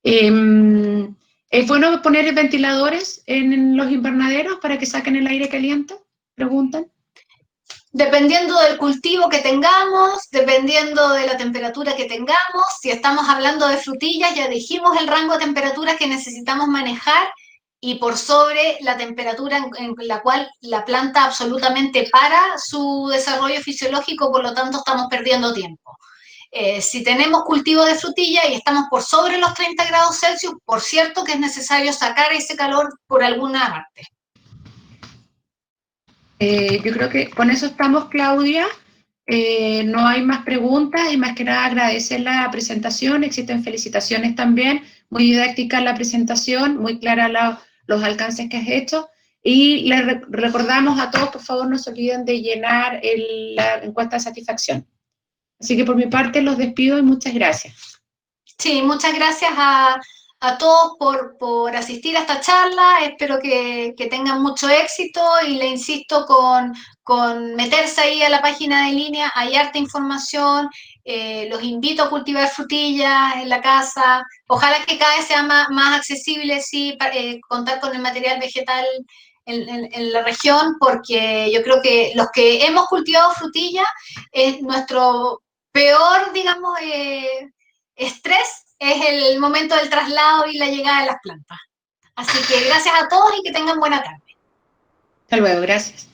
¿Es bueno poner ventiladores en los invernaderos para que saquen el aire caliente? Preguntan. Dependiendo del cultivo que tengamos, dependiendo de la temperatura que tengamos, si estamos hablando de frutillas, ya dijimos el rango de temperaturas que necesitamos manejar y por sobre la temperatura en la cual la planta absolutamente para su desarrollo fisiológico, por lo tanto estamos perdiendo tiempo. Si tenemos cultivo de frutilla y estamos por sobre los 30 grados Celsius, por cierto que es necesario sacar ese calor por alguna parte. Yo creo que con eso estamos, Claudia. No hay más preguntas y más que nada agradecer la presentación. Existen felicitaciones también. Muy didáctica la presentación, muy clara los alcances que has hecho. Y les recordamos a todos, por favor, no se olviden de llenar la encuesta de satisfacción. Así que por mi parte los despido y muchas gracias. Sí, muchas gracias a todos por asistir a esta charla. Espero que tengan mucho éxito y le insisto con meterse ahí a la página de línea. Hay harta información. Los invito a cultivar frutillas en la casa. Ojalá que cada vez sea más accesible, sí, contar con el material vegetal en la región, porque yo creo que los que hemos cultivado frutillas es nuestro peor, digamos, estrés es el momento del traslado y la llegada de las plantas. Así que gracias a todos y que tengan buena tarde. Hasta luego, gracias.